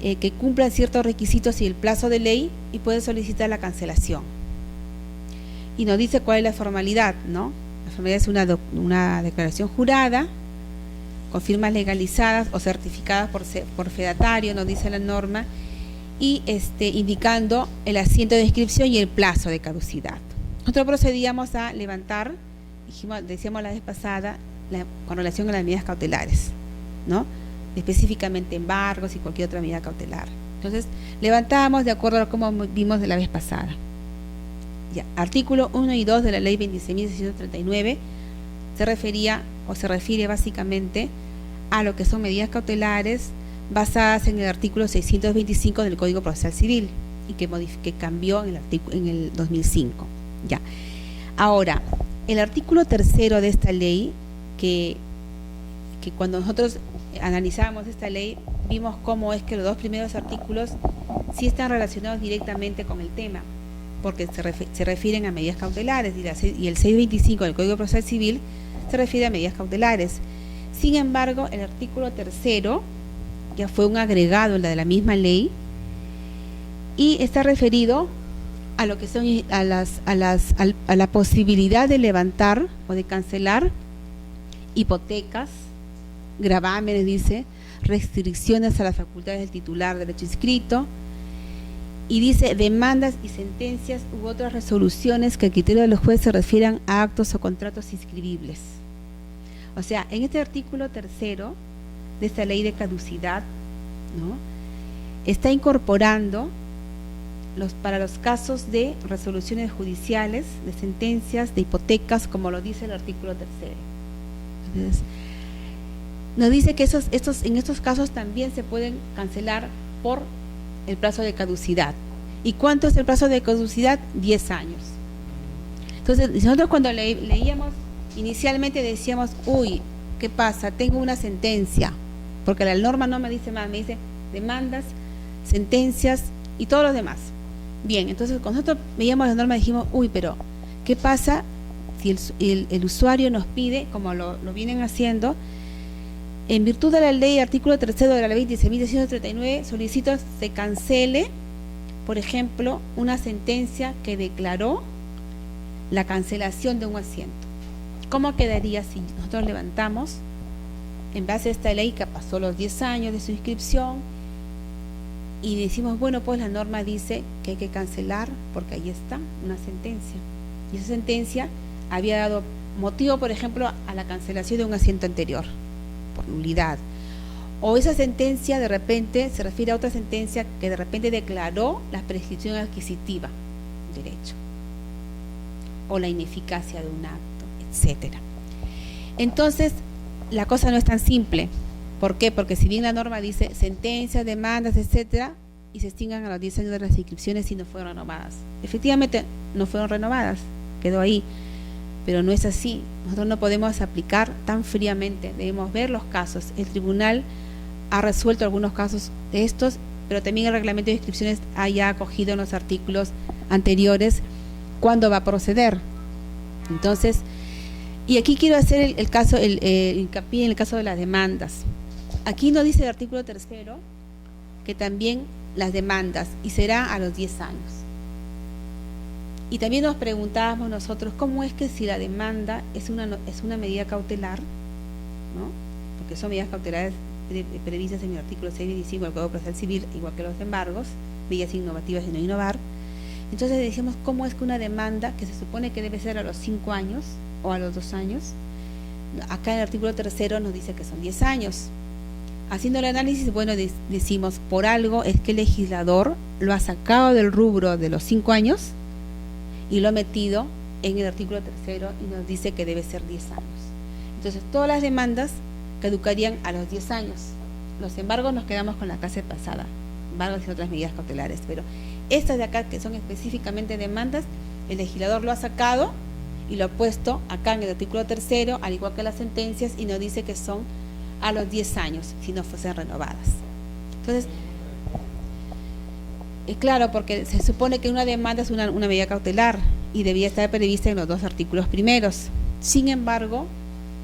que cumpla ciertos requisitos y el plazo de ley, y puede solicitar la cancelación. Y nos dice cuál es la formalidad, ¿no? La formalidad es una declaración jurada, con firmas legalizadas o certificadas por fedatario, nos dice la norma, y indicando el asiento de inscripción y el plazo de caducidad. Nosotros procedíamos a levantar, decíamos la vez pasada, con relación a las medidas cautelares, ¿no? Específicamente embargos y cualquier otra medida cautelar. Entonces, levantamos de acuerdo a cómo vimos de la vez pasada. Ya, artículo 1 y 2 de la ley 26.639 se refiere básicamente a lo que son medidas cautelares basadas en el artículo 625 del Código Procesal Civil y que cambió en el 2005. Ya. Ahora, el artículo 3 de esta ley, que cuando nosotros analizábamos esta ley, vimos cómo es que los 2 primeros artículos sí están relacionados directamente con el tema, porque se refieren a medidas cautelares, y el 625 del Código Procesal Civil se refiere a medidas cautelares. Sin embargo, el artículo 3 ya fue un agregado de la misma ley y está referido a lo que son a la posibilidad de levantar o de cancelar hipotecas, gravámenes, dice, restricciones a las facultades del titular del derecho inscrito, y dice demandas y sentencias u otras resoluciones que a criterio de los jueces se refieran a actos o contratos inscribibles. O sea, en este artículo 3 de esta ley de caducidad, ¿no?, está incorporando para los casos de resoluciones judiciales, de sentencias, de hipotecas, como lo dice el artículo 3. Entonces, nos dice que en estos casos también se pueden cancelar por el plazo de caducidad. ¿Y cuánto es el plazo de caducidad? 10 años. Entonces, nosotros cuando leíamos, inicialmente decíamos, uy, ¿qué pasa? Tengo una sentencia, porque la norma no me dice más, me dice demandas, sentencias y todos los demás. Bien, entonces cuando nosotros veíamos la norma dijimos, uy, pero ¿qué pasa si el usuario nos pide, como lo vienen haciendo, en virtud de la ley, artículo 3 de la ley 26.639, solicito se cancele, por ejemplo, una sentencia que declaró la cancelación de un asiento? ¿Cómo quedaría si nosotros levantamos, en base a esta ley que pasó los 10 años de su inscripción, y decimos, bueno, pues la norma dice que hay que cancelar porque ahí está una sentencia, y esa sentencia había dado motivo, por ejemplo, a la cancelación de un asiento anterior por nulidad, o esa sentencia de repente se refiere a otra sentencia que de repente declaró la prescripción adquisitiva del derecho o la ineficacia de un acto, etcétera? Entonces, la cosa no es tan simple. ¿Por qué? Porque si bien la norma dice sentencias, demandas, etcétera, y se extingan a los 10 años de las inscripciones si no fueron renovadas. Efectivamente, no fueron renovadas, quedó ahí, pero no es así. Nosotros no podemos aplicar tan fríamente, debemos ver los casos. El tribunal ha resuelto algunos casos de estos, pero también el reglamento de inscripciones ha ya acogido en los artículos anteriores cuándo va a proceder. Entonces, y aquí quiero hacer el caso, hincapié en el caso de las demandas. Aquí nos dice el artículo 3 que también las demandas, y será a los 10 años. Y también nos preguntábamos nosotros, ¿cómo es que si la demanda es una medida cautelar, ¿no?, porque son medidas cautelares previstas en el artículo 625 del Código Procesal Civil, igual que los embargos, medidas innovativas y no innovar, Entonces decimos, ¿cómo es que una demanda que se supone que debe ser a los 5 años o a los 2 años, acá en el artículo 3 nos dice que son 10 años? Haciendo el análisis, bueno, decimos, por algo es que el legislador lo ha sacado del rubro de los 5 años y lo ha metido en el artículo 3 y nos dice que debe ser 10 años. Entonces, todas las demandas caducarían a los 10 años. Los embargos nos quedamos con la clase pasada, embargos y otras medidas cautelares, pero estas de acá, que son específicamente demandas, el legislador lo ha sacado y lo ha puesto acá en el artículo 3, al igual que las sentencias, y nos dice que son a los 10 años, si no fuesen renovadas. Entonces, claro, porque se supone que una demanda es una medida cautelar y debía estar prevista en los 2 artículos primeros. Sin embargo,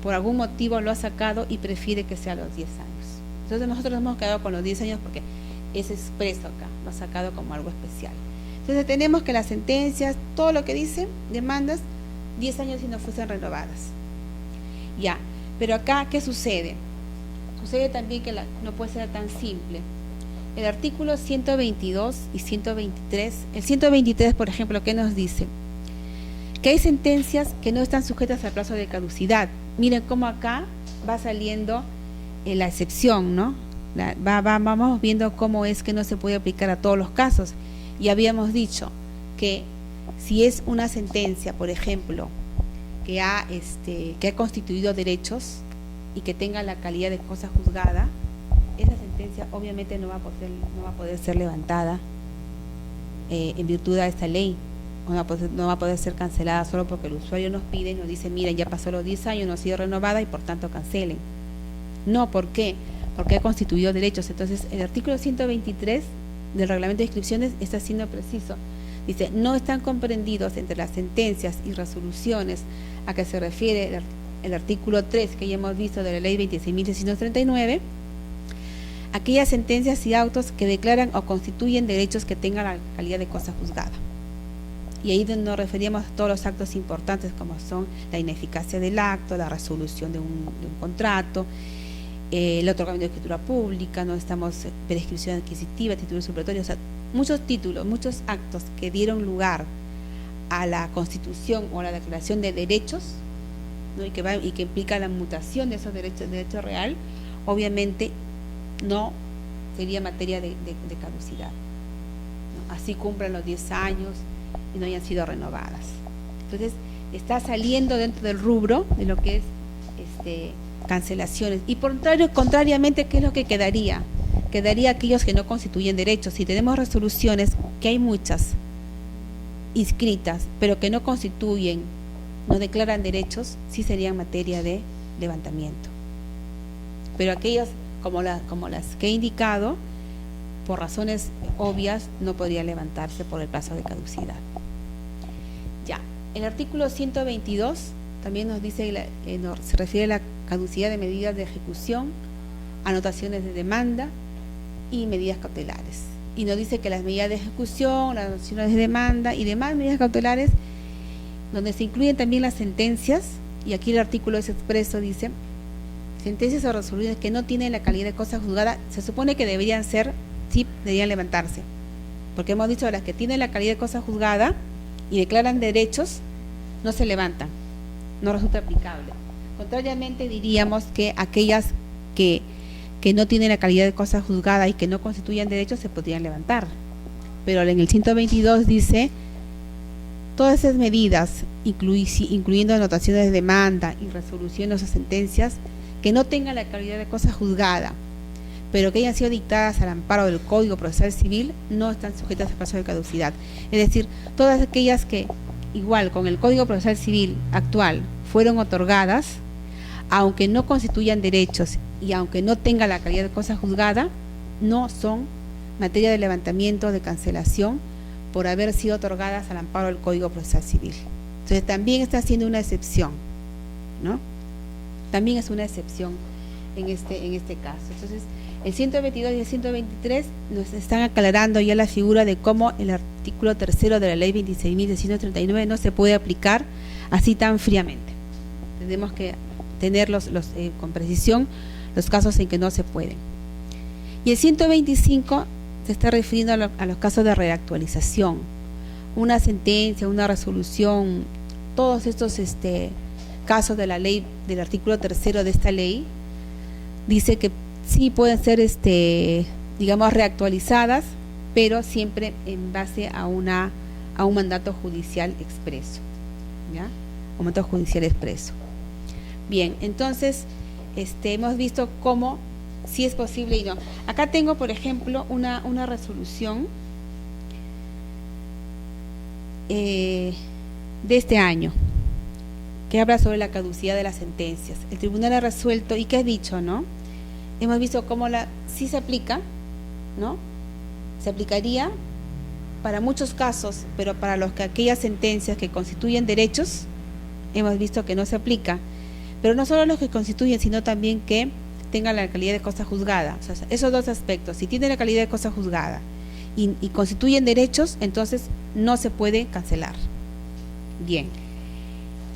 por algún motivo lo ha sacado y prefiere que sea a los 10 años. Entonces nosotros nos hemos quedado con los 10 años porque es expreso acá, lo ha sacado como algo especial. Entonces tenemos que las sentencias, todo lo que dice, demandas, 10 años si no fuesen renovadas. Ya, pero acá, ¿qué sucede? Sucede también que no puede ser tan simple. El artículo 122 y 123, el 123, por ejemplo, ¿qué nos dice? Que hay sentencias que no están sujetas al plazo de caducidad. Miren cómo acá va saliendo la excepción, ¿no? Vamos viendo cómo es que no se puede aplicar a todos los casos. Y habíamos dicho que si es una sentencia, por ejemplo, que ha constituido derechos y que tenga la calidad de cosa juzgada, esa sentencia obviamente no va a poder ser levantada en virtud de esta ley, no va a poder ser cancelada solo porque el usuario nos pide y nos dice, miren, ya pasó los 10 años, no ha sido renovada y por tanto cancelen. No, ¿por qué? Porque ha constituido derechos. Entonces, el artículo 123 del reglamento de inscripciones está siendo preciso. Dice, no están comprendidos entre las sentencias y resoluciones a que se refiere el artículo 3 que ya hemos visto de la ley 26.639, aquellas sentencias y autos que declaran o constituyen derechos que tengan la calidad de cosa juzgada. Y ahí nos referíamos a todos los actos importantes como son la ineficacia del acto, la resolución de un contrato, el otorgamiento de escritura pública, no estamos prescripción adquisitiva, título supletorio, o sea, muchos títulos, muchos actos que dieron lugar a la constitución o a la declaración de derechos, ¿no? y que implica la mutación de esos derechos, derecho real, obviamente no sería materia de caducidad, ¿no? Así cumplan los 10 años y no hayan sido renovadas. Entonces, está saliendo dentro del rubro de lo que es cancelaciones. Y contrariamente, ¿qué es lo que quedaría? Quedaría aquellos que no constituyen derechos. Si tenemos resoluciones, que hay muchas inscritas, pero que no constituyen, no declaran derechos, sí serían materia de levantamiento. Pero aquellos, como las que he indicado, por razones obvias, no podría levantarse por el plazo de caducidad. Ya, el artículo 122 también nos dice, se refiere a la caducidad de medidas de ejecución, anotaciones de demanda y medidas cautelares. Y nos dice que las medidas de ejecución, las anotaciones de demanda y demás medidas cautelares, donde se incluyen también las sentencias, y aquí el artículo es expreso, dice, sentencias o resoluciones que no tienen la calidad de cosa juzgada, se supone que deberían levantarse, porque hemos dicho que las que tienen la calidad de cosa juzgada y declaran derechos, no se levantan, no resulta aplicable. Contrariamente, diríamos que aquellas que no tienen la calidad de cosa juzgada y que no constituyen derechos se podrían levantar. Pero en el 122 dice, todas esas medidas, incluyendo anotaciones de demanda y resoluciones o sentencias, que no tengan la calidad de cosa juzgada, pero que hayan sido dictadas al amparo del Código Procesal Civil, no están sujetas al plazo de caducidad. Es decir, todas aquellas que, igual con el Código Procesal Civil actual, fueron otorgadas, aunque no constituyan derechos y aunque no tenga la calidad de cosa juzgada, no son materia de levantamiento o de cancelación por haber sido otorgadas al amparo del Código Procesal Civil. Entonces también está haciendo una excepción, ¿no? También es una excepción en este caso. Entonces, el 122 y el 123 nos están aclarando ya la figura de cómo el artículo 3 de la ley 26.639 no se puede aplicar así tan fríamente. Tenemos que tener con precisión los casos en que no se pueden. Y el 125 se está refiriendo a los casos de reactualización, una sentencia, una resolución, todos estos casos de la ley, del artículo 3 de esta ley, dice que sí pueden ser, digamos, reactualizadas, pero siempre en base a un mandato judicial expreso, ¿ya? Un mandato judicial expreso. Bien, entonces, hemos visto cómo sí es posible y no. Acá tengo, por ejemplo, una resolución de este año, que habla sobre la caducidad de las sentencias. El tribunal ha resuelto, ¿y qué ha dicho, no? Hemos visto cómo sí se aplica, ¿no? Se aplicaría para muchos casos, pero para aquellas sentencias que constituyen derechos, hemos visto que no se aplica. Pero no solo los que constituyen, sino también que tengan la calidad de cosa juzgada. O sea, esos dos aspectos, si tiene la calidad de cosa juzgada y constituyen derechos, entonces no se puede cancelar. Bien.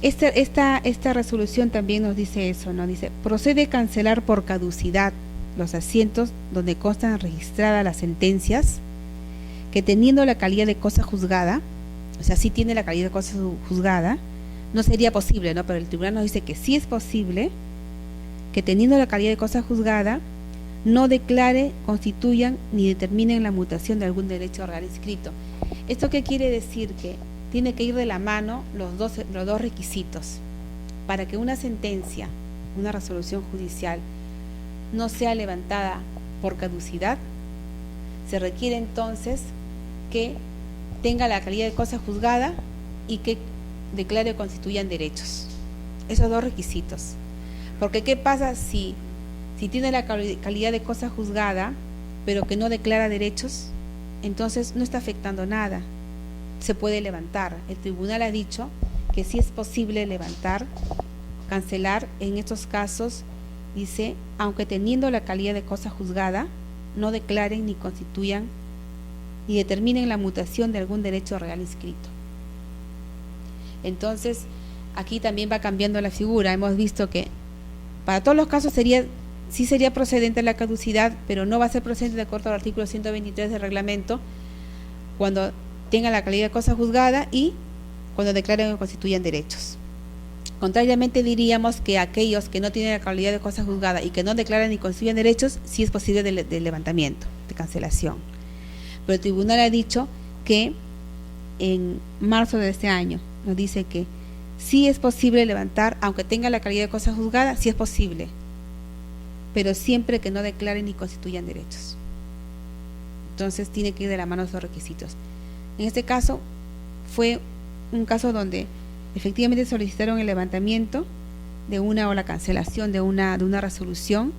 Esta resolución también nos dice eso, ¿no? Dice, procede cancelar por caducidad los asientos donde constan registradas las sentencias que teniendo la calidad de cosa juzgada, o sea, sí tiene la calidad de cosa juzgada, no sería posible, ¿no? Pero el tribunal nos dice que sí es posible que teniendo la calidad de cosa juzgada no declare, constituyan ni determinen la mutación de algún derecho real inscrito. ¿Esto qué quiere decir? Que tiene que ir de la mano los dos requisitos. Para que una sentencia, una resolución judicial, no sea levantada por caducidad, se requiere entonces que tenga la calidad de cosa juzgada y que declare o constituyan derechos. Esos dos requisitos. Porque ¿qué pasa si tiene la calidad de cosa juzgada, pero que no declara derechos? Entonces no está afectando nada. Se puede levantar. El tribunal ha dicho que sí es posible levantar, cancelar en estos casos, dice, aunque teniendo la calidad de cosa juzgada, no declaren ni constituyan ni determinen la mutación de algún derecho real inscrito. Entonces, aquí también va cambiando la figura. Hemos visto que para todos los casos sí sería procedente la caducidad, pero no va a ser procedente de acuerdo al artículo 123 del reglamento cuando tenga la calidad de cosa juzgada y cuando declaren o constituyan derechos. Contrariamente, diríamos que aquellos que no tienen la calidad de cosa juzgada y que no declaran ni constituyen derechos, sí es posible de levantamiento, de cancelación. Pero el tribunal ha dicho que en marzo de este año nos dice que sí es posible levantar, aunque tenga la calidad de cosa juzgada, sí es posible, pero siempre que no declaren ni constituyan derechos. Entonces tiene que ir de la mano esos requisitos. En este caso fue un caso donde efectivamente solicitaron el levantamiento de o la cancelación de una resolución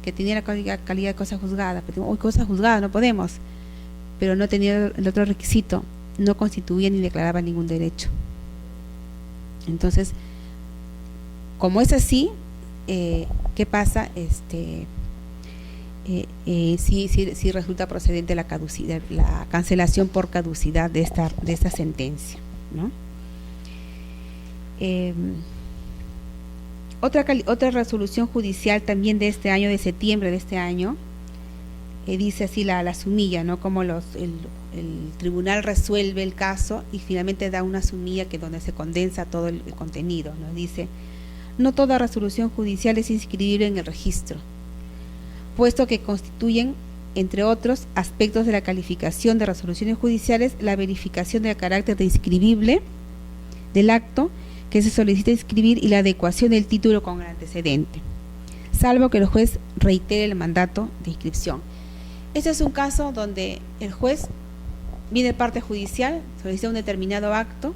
que tenía la calidad de cosa juzgada. Pero hoy cosa juzgada no podemos, pero no tenía el otro requisito, no constituía ni declaraba ningún derecho. Entonces, como es así, ¿qué pasa? Sí resulta procedente la cancelación por caducidad de esta sentencia, ¿no? Otra resolución judicial también de este año, de septiembre de este año, dice así la sumilla, ¿no? Como el tribunal resuelve el caso y finalmente da una sumilla donde se condensa todo el contenido, ¿no? Dice, no toda resolución judicial es inscribible en el registro, puesto que constituyen, entre otros aspectos de la calificación de resoluciones judiciales, la verificación del carácter de inscribible del acto que se solicita inscribir y la adecuación del título con el antecedente, salvo que el juez reitere el mandato de inscripción. Este es un caso donde el juez viene parte judicial, solicita un determinado acto,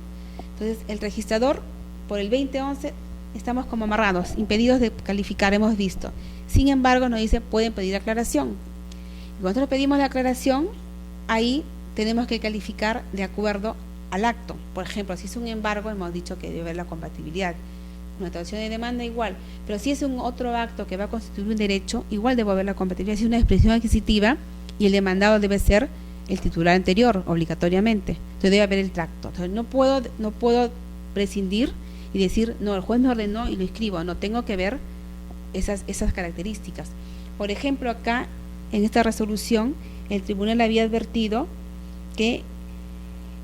entonces el registrador, por el 2011, estamos como amarrados, impedidos de calificar, hemos visto. Sin embargo, nos dice, pueden pedir aclaración. Y cuando nosotros pedimos la aclaración, ahí tenemos que calificar de acuerdo al acto. Por ejemplo, si es un embargo, hemos dicho que debe haber la compatibilidad. Una traducción de demanda igual, pero si es un otro acto que va a constituir un derecho, igual debe haber la compatibilidad. Si es una expresión adquisitiva y el demandado debe ser el titular anterior, obligatoriamente. Entonces debe haber el tracto. Entonces no puedo prescindir y decir, no, el juez me ordenó y lo inscribo. No, tengo que ver esas características. Por ejemplo, acá, en esta resolución, el tribunal había advertido que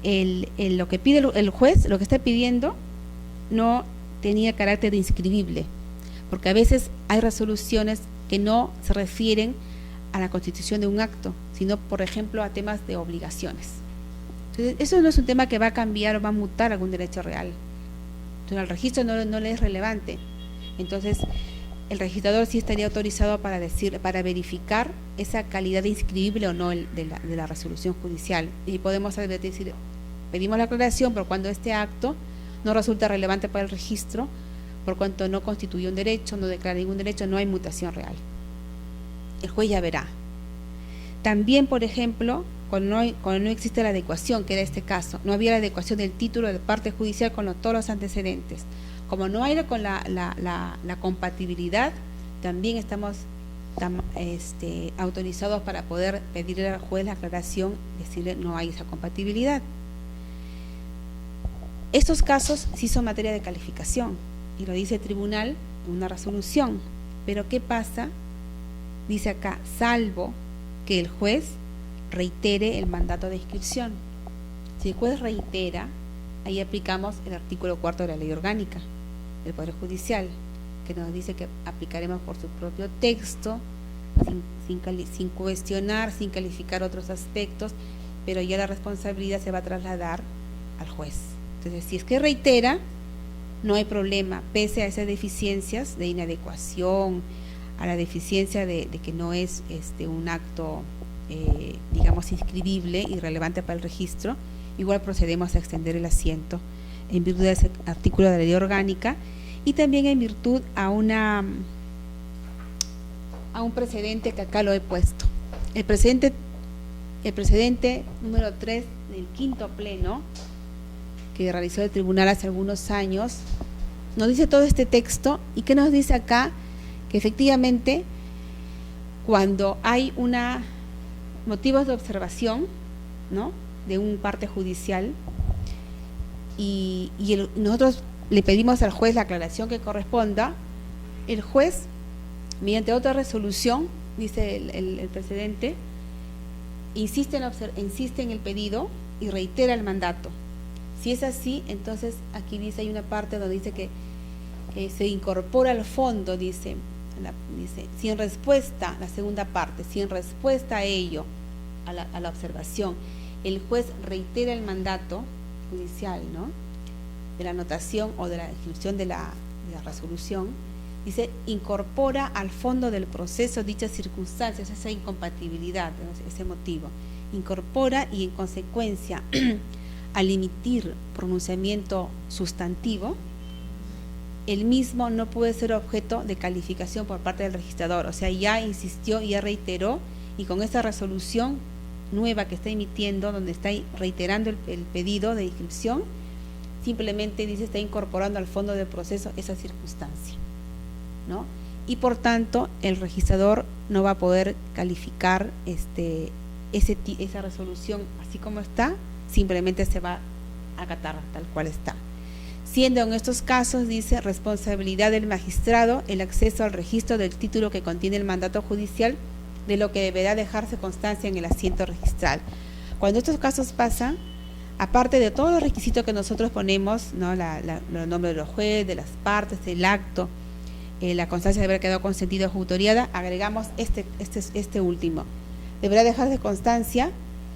lo que pide el juez, lo que está pidiendo, no tenía carácter inscribible, porque a veces hay resoluciones que no se refieren a la constitución de un acto, sino, por ejemplo, a temas de obligaciones. Entonces, eso no es un tema que va a cambiar o va a mutar algún derecho real. Entonces, al registro no le es relevante. Entonces, el registrador sí estaría autorizado para verificar esa calidad de inscribible o no de la resolución judicial. Y podemos decir, pedimos la aclaración, pero cuando este acto no resulta relevante para el registro, por cuanto no constituye un derecho, no declara ningún derecho, no hay mutación real. El juez ya verá. También, por ejemplo, cuando no existe la adecuación, que era este caso, no había la adecuación del título de parte judicial con todos los antecedentes. Como no hay con la compatibilidad, también estamos autorizados para poder pedirle al juez la aclaración, decirle no hay esa compatibilidad. Estos casos sí son materia de calificación, y lo dice el tribunal en una resolución. Pero ¿qué pasa? Dice acá, salvo que el juez reitere el mandato de inscripción. Si el juez reitera, ahí aplicamos el artículo 4 de la Ley Orgánica del Poder Judicial, que nos dice que aplicaremos por su propio texto, sin cuestionar, sin calificar otros aspectos, pero ya la responsabilidad se va a trasladar al juez. Entonces, si es que reitera, no hay problema, pese a esas deficiencias de inadecuación, a la deficiencia de que no es un acto, digamos, inscribible y relevante para el registro, igual procedemos a extender el asiento en virtud de ese artículo de la Ley Orgánica y también en virtud a un precedente que acá lo he puesto. El precedente número 3 del quinto pleno que realizó el tribunal hace algunos años, nos dice todo este texto. ¿Y qué nos dice acá? Que efectivamente cuando hay motivos de observación, ¿no?, de un parte judicial y nosotros le pedimos al juez la aclaración que corresponda, el juez, mediante otra resolución, dice el precedente, insiste en el pedido y reitera el mandato. Si es así, entonces aquí dice, hay una parte donde dice que se incorpora al fondo, dice, si en respuesta, la segunda parte, si en respuesta a ello, a la observación, el juez reitera el mandato judicial, ¿no?, de la anotación o de la inscripción de la resolución, dice, incorpora al fondo del proceso dichas circunstancias, esa incompatibilidad, ese motivo, incorpora y en consecuencia al emitir pronunciamiento sustantivo, el mismo no puede ser objeto de calificación por parte del registrador. O sea, ya insistió y ya reiteró, y con esta resolución nueva que está emitiendo, donde está reiterando el pedido de inscripción, simplemente dice, está incorporando al fondo del proceso esa circunstancia, ¿no? Y por tanto, el registrador no va a poder calificar esa resolución así como está, simplemente se va a acatar tal cual está. Siendo en estos casos, dice, responsabilidad del magistrado el acceso al registro del título que contiene el mandato judicial, de lo que deberá dejarse constancia en el asiento registral. Cuando estos casos pasan, aparte de todos los requisitos que nosotros ponemos, ¿no?, los nombres de los jueces, de las partes, el acto, la constancia de haber quedado consentida o autoriada, agregamos este último. Deberá dejarse constancia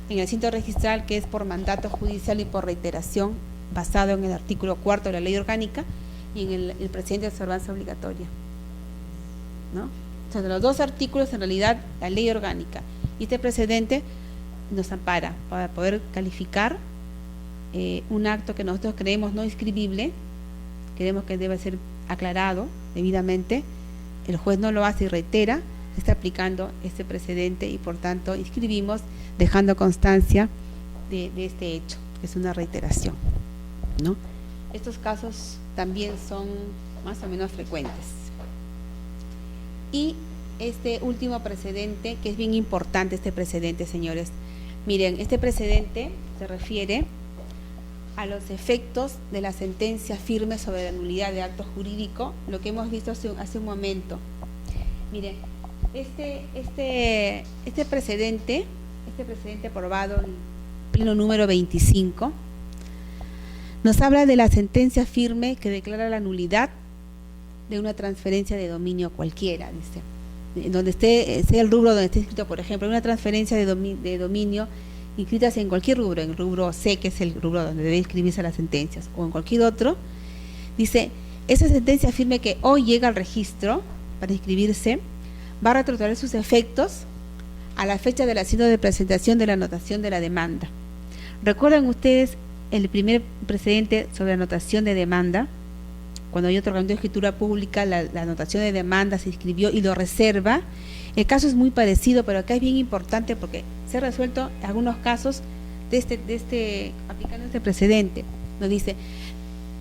en el asiento registral, que es por mandato judicial y por reiteración, basado en el artículo 4 de la Ley Orgánica y en el precedente de observancia obligatoria, ¿no? O sea, de los dos artículos, en realidad, la Ley Orgánica y este precedente nos ampara para poder calificar un acto que nosotros creemos no inscribible, creemos que debe ser aclarado debidamente, el juez no lo hace y reitera, está aplicando este precedente y por tanto inscribimos dejando constancia de este hecho, que es una reiteración, ¿no? Estos casos también son más o menos frecuentes. Y este último precedente, que es bien importante este precedente, señores. Miren, este precedente se refiere a los efectos de la sentencia firme sobre la nulidad de acto jurídico, lo que hemos visto hace un momento. Miren, este precedente aprobado pleno número 25, nos habla de la sentencia firme que declara la nulidad de una transferencia de dominio cualquiera, dice. Donde sea el rubro donde esté escrito, por ejemplo, una transferencia de dominio inscritas en cualquier rubro, en el rubro C, que es el rubro donde debe inscribirse las sentencias, o en cualquier otro, dice, esa sentencia firme que hoy llega al registro para inscribirse, va a retrotraer sus efectos a la fecha del asiento de presentación de la anotación de la demanda. ¿Recuerdan ustedes el primer precedente sobre anotación de demanda? Cuando hay otorgamiento de escritura pública, la anotación de demanda se inscribió y lo reserva. El caso es muy parecido, pero acá es bien importante porque se ha resuelto algunos casos aplicando este precedente. Nos dice,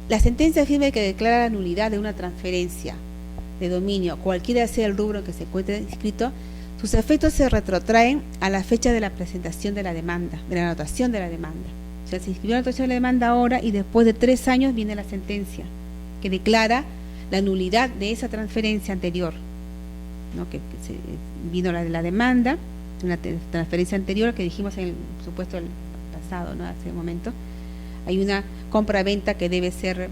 la sentencia firme que declara la nulidad de una transferencia de dominio, cualquiera sea el rubro en que se encuentre inscrito, sus efectos se retrotraen a la fecha de la presentación de la demanda, de la anotación de la demanda. O sea, se inscribió la anotación de la demanda ahora y después de 3 años viene la sentencia que declara la nulidad de esa transferencia anterior, ¿no? que vino la de la demanda, una transferencia anterior que dijimos en el supuesto el pasado, ¿no? Hace un momento. Hay una compra-venta que debe ser,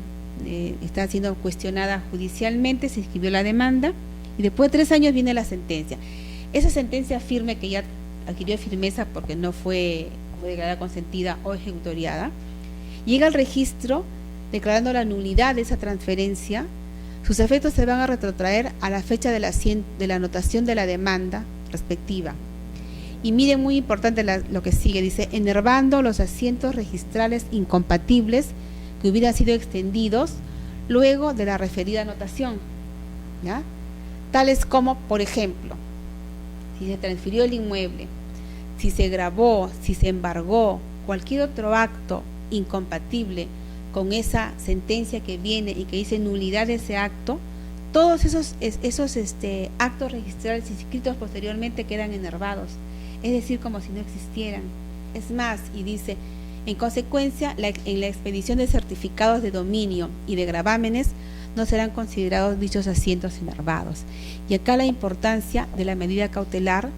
está siendo cuestionada judicialmente, se inscribió la demanda y después de 3 años viene la sentencia. Esa sentencia firme que ya adquirió firmeza porque no fue declarada consentida o ejecutoriada, llega al registro declarando la nulidad de esa transferencia. Sus efectos se van a retrotraer a la fecha de la anotación de la demanda respectiva. Y miren, muy importante lo que sigue, dice, enervando los asientos registrales incompatibles que hubieran sido extendidos luego de la referida anotación, ¿ya? Tales como, por ejemplo, si se transfirió el inmueble, si se gravó, si se embargó, cualquier otro acto incompatible con esa sentencia que viene y que dice nulidad de ese acto, todos esos actos registrales inscritos posteriormente quedan enervados, es decir, como si no existieran. Es más, y dice, en consecuencia, en la expedición de certificados de dominio y de gravámenes no serán considerados dichos asientos enervados. Y acá la importancia de la medida cautelar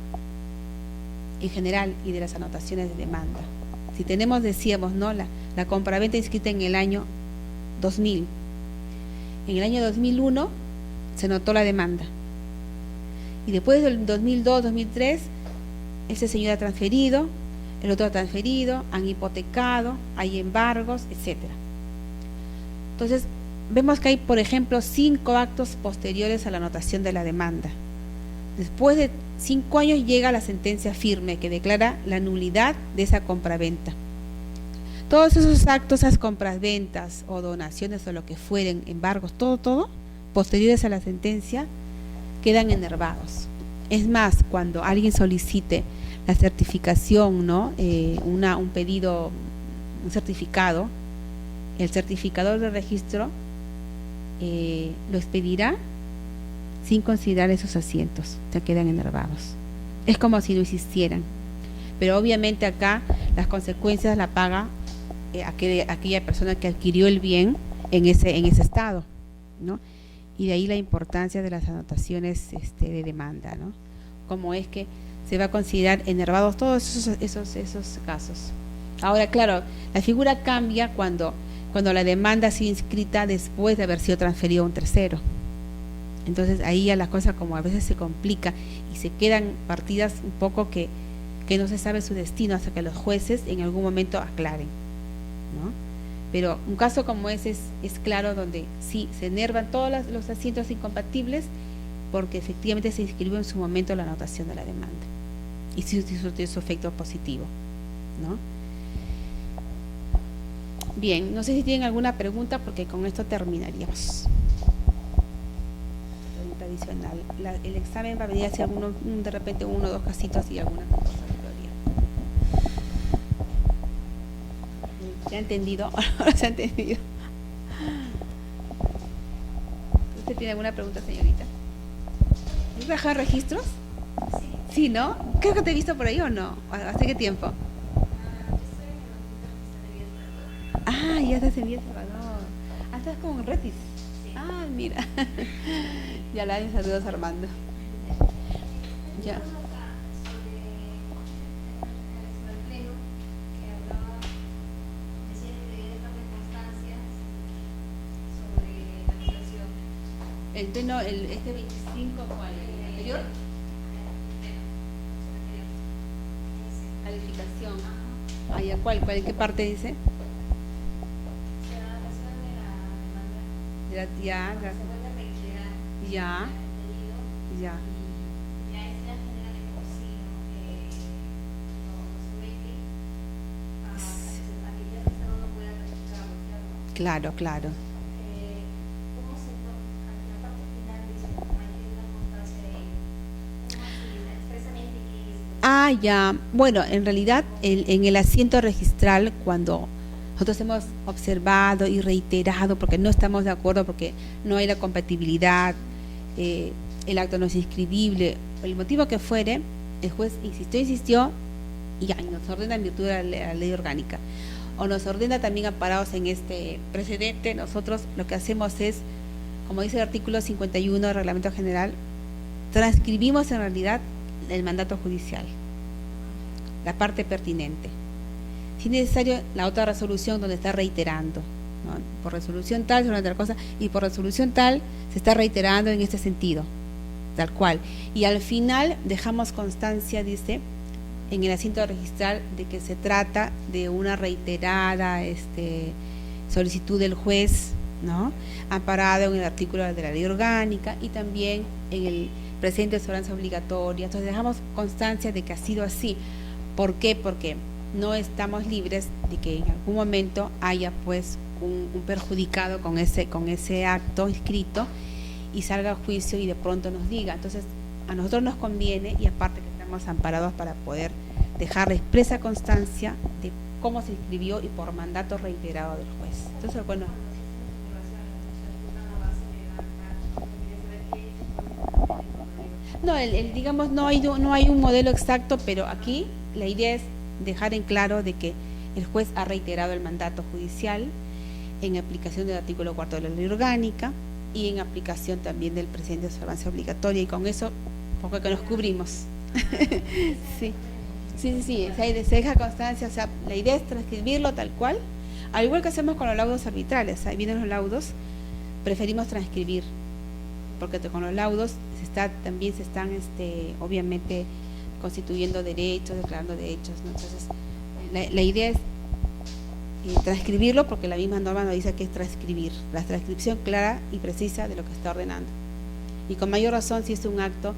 en general y de las anotaciones de demanda. Si tenemos, decíamos, ¿no?, la compraventa inscrita en el año 2000. En el año 2001 se notó la demanda. Y después del 2002, 2003, ese señor ha transferido, el otro ha transferido, han hipotecado, hay embargos, etcétera. Entonces, vemos que hay, por ejemplo, 5 actos posteriores a la anotación de la demanda. Después de 5 años llega la sentencia firme que declara la nulidad de esa compraventa. Todos esos actos, esas compras-ventas o donaciones o lo que fueren, embargos, todo, posteriores a la sentencia, quedan enervados. Es más, cuando alguien solicite la certificación, ¿no?, un pedido, un certificado, el certificador de registro lo expedirá sin considerar esos asientos, ya quedan enervados. Es como si no existieran. Pero obviamente acá las consecuencias la paga aquella persona que adquirió el bien en ese estado, ¿no? Y de ahí la importancia de las anotaciones de demanda, ¿no? Como es que se va a considerar enervados todos esos casos. Ahora, claro, la figura cambia cuando la demanda ha sido inscrita después de haber sido transferido a un tercero. Entonces ahí ya las cosas como a veces se complica y se quedan partidas un poco que no se sabe su destino hasta que los jueces en algún momento aclaren, ¿no? Pero un caso como ese es claro, donde sí se enervan todos los asientos incompatibles porque efectivamente se inscribió en su momento la anotación de la demanda y sí tiene su efecto positivo, ¿no? Bien, no sé si tienen alguna pregunta porque con esto terminaríamos. Pregunta adicional. El examen va a venir hacia de repente 1 o 2 casitos y alguna cosa de teoría. ¿Se ha entendido? ¿Se ha entendido? ¿Usted tiene alguna pregunta, señorita? ¿Has trabajado en registros? Sí, ¿no? Creo que te he visto por ahí, ¿o no? ¿Hace qué tiempo? Ah, ya estás en Villa Salvador. Ah, estás como en Retis. Ah, mira. Ya la saludos, Armando. Ya. El pleno, este 25, ¿cuál? ¿El anterior? Calificación. Ah, ya, ¿cuál? ¿En qué parte dice? Ya, ya, ya, ya. Claro, claro. Ah, ya. Bueno, en realidad en el asiento registral, cuando nosotros hemos observado y reiterado, porque no estamos de acuerdo, porque no hay la compatibilidad, el acto no es inscribible, el motivo que fuere, el juez insistió, y ya, y nos ordena en virtud de la ley orgánica, o nos ordena también amparados en este precedente. Nosotros lo que hacemos es, como dice el artículo 51 del Reglamento General, transcribimos en realidad el mandato judicial, la parte pertinente. Si es necesario, la otra resolución donde está reiterando, ¿no? Por resolución tal, sobre otra cosa, y por resolución tal se está reiterando en este sentido, tal cual. Y al final dejamos constancia, dice, en el asiento registral, de que se trata de una reiterada solicitud del juez, ¿no? Amparado en el artículo de la ley orgánica y también en el presente de observancia obligatoria. Entonces dejamos constancia de que ha sido así. ¿Por qué? Porque no estamos libres de que en algún momento haya pues un perjudicado con ese acto escrito y salga a juicio y de pronto nos diga. Entonces a nosotros nos conviene, y aparte que estamos amparados para poder dejar expresa constancia de cómo se escribió y por mandato reiterado del juez. Entonces, bueno, no, digamos, no hay un modelo exacto, pero aquí la idea es dejar en claro de que el juez ha reiterado el mandato judicial en aplicación del artículo 4 de la ley orgánica y en aplicación también del presente de observancia obligatoria, y con eso poco que nos cubrimos. Sí, se deja constancia. O sea, la idea es transcribirlo tal cual, al igual que hacemos con los laudos arbitrales. Ahí vienen los laudos, preferimos transcribir, porque con los laudos también se están obviamente constituyendo derechos, declarando derechos, ¿no? Entonces la idea es transcribirlo, porque la misma norma nos dice que es transcribir, la transcripción clara y precisa de lo que está ordenando, y con mayor razón si es un acto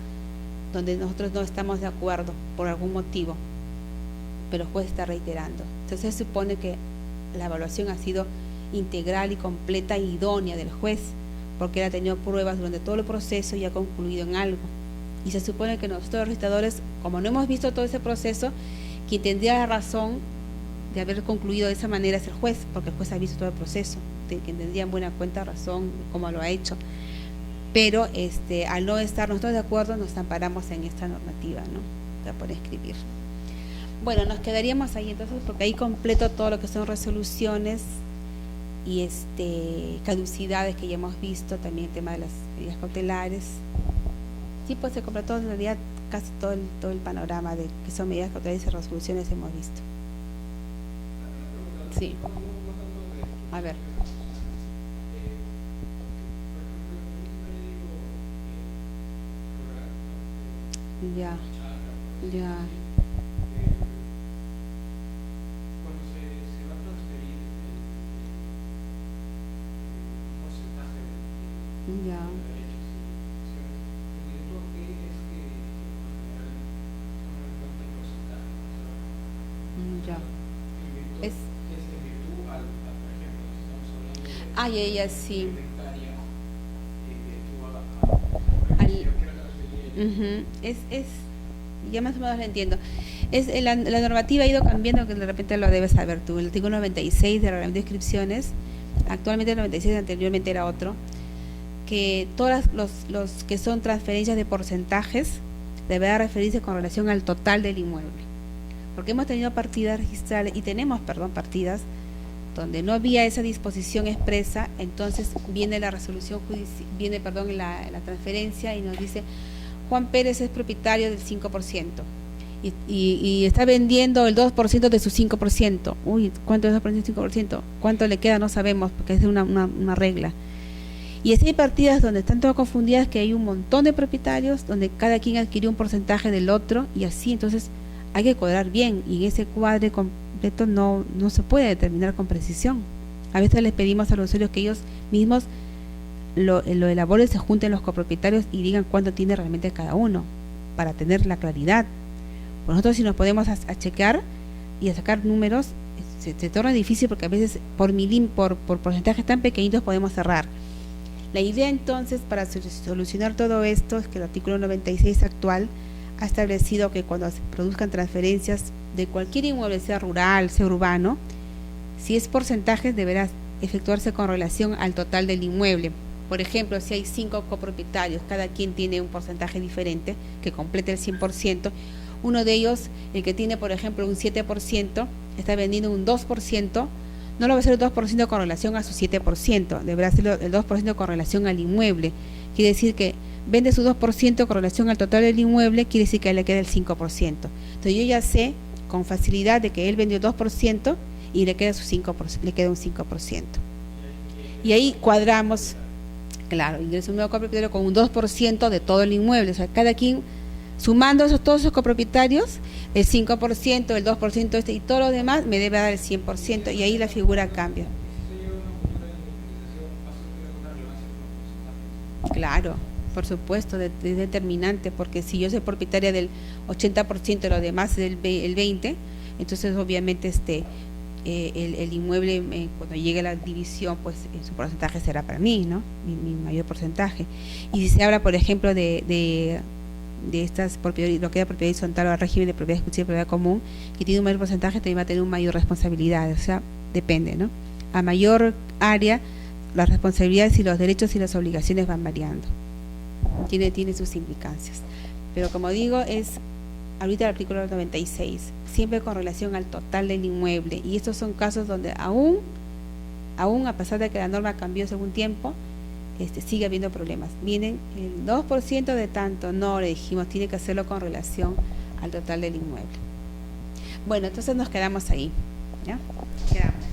donde nosotros no estamos de acuerdo por algún motivo, pero el juez está reiterando. Entonces se supone que la evaluación ha sido integral y completa e idónea del juez, porque él ha tenido pruebas durante todo el proceso y ha concluido en algo. Y se supone que nosotros los registradores, como no hemos visto todo ese proceso, quien tendría la razón de haber concluido de esa manera es el juez, porque el juez ha visto todo el proceso, quien tendría en buena cuenta razón como lo ha hecho. Pero al no estar nosotros de acuerdo, nos amparamos en esta normativa, ¿no? Para poder escribir. Bueno, nos quedaríamos ahí entonces, porque ahí completo todo lo que son resoluciones y caducidades que ya hemos visto, también el tema de las medidas cautelares. Sí, pues se completó en realidad casi todo el panorama de que son medidas cautelares y resoluciones hemos visto. Sí. A ver. Ya. Cuando se va a transferir el porcentaje de derechos y obligaciones, el director, ¿qué es que toma en cuenta el porcentaje? Ya. ¿Qué es en virtud por ejemplo, si estamos hablando de Ella sí. hectáreas, Ya más o menos lo entiendo. La normativa ha ido cambiando, que de repente lo debes saber tú. El artículo 96 de Reglamento de Inscripciones, actualmente el 96, anteriormente era otro, que todos los que son transferencias de porcentajes deberá referirse con relación al total del inmueble. Porque hemos tenido partidas registrales, y tenemos, partidas donde no había esa disposición expresa. Entonces viene la resolución judicial, la transferencia, y nos dice: Juan Pérez es propietario del 5% y está vendiendo el 2% de su 5%. Uy, ¿cuánto es el 5%? ¿Cuánto le queda? No sabemos, porque es una regla. Y así hay partidas donde están todas confundidas, que hay un montón de propietarios, donde cada quien adquirió un porcentaje del otro, y así, entonces hay que cuadrar bien, y en ese cuadre completo no se puede determinar con precisión. A veces les pedimos a los usuarios que ellos mismos lo elaboren, se junten los copropietarios y digan cuánto tiene realmente cada uno, para tener la claridad. Pues nosotros, si nos podemos a checar y a sacar números, se torna difícil, porque a veces por porcentajes tan pequeñitos podemos cerrar. La idea entonces para solucionar todo esto es que el artículo 96 actual ha establecido que cuando se produzcan transferencias de cualquier inmueble, sea rural, sea urbano, si es porcentajes, deberá efectuarse con relación al total del inmueble. Por ejemplo, si hay 5 copropietarios, cada quien tiene un porcentaje diferente que complete el 100%, uno de ellos, el que tiene por ejemplo un 7%, está vendiendo un 2%, no lo va a hacer el 2% con relación a su 7%, deberá hacerlo el 2% con relación al inmueble. Quiere decir que vende su 2% con relación al total del inmueble, quiere decir que le queda el 5%. Entonces yo ya sé con facilidad de que él vendió 2% y le queda su 5%, le queda un 5%. Y ahí cuadramos, claro, ingresa un nuevo copropietario con un 2% de todo el inmueble. O sea, cada quien sumando todos esos copropietarios, el 5%, el 2% y todo lo demás me debe dar el 100%, y ahí la figura cambia. Claro, por supuesto, es determinante, porque si yo soy propietaria del 80% de lo demás el 20%, entonces obviamente el inmueble, cuando llegue a la división, pues su porcentaje será para mí, ¿no? Mi mayor porcentaje. Y si se habla, por ejemplo, de estas propiedades, lo que es propiedad horizontal o régimen de propiedad exclusiva y propiedad común, que tiene un mayor porcentaje, también va a tener una mayor responsabilidad. O sea, depende, ¿no? A mayor área, las responsabilidades y los derechos y las obligaciones van variando. Tiene sus implicancias. Pero como digo, es ahorita el artículo 96, siempre con relación al total del inmueble. Y estos son casos donde aún a pesar de que la norma cambió según tiempo, sigue habiendo problemas. Miren, el 2% de tanto, no, le dijimos, tiene que hacerlo con relación al total del inmueble. Bueno, entonces nos quedamos ahí, ¿ya? Quedamos.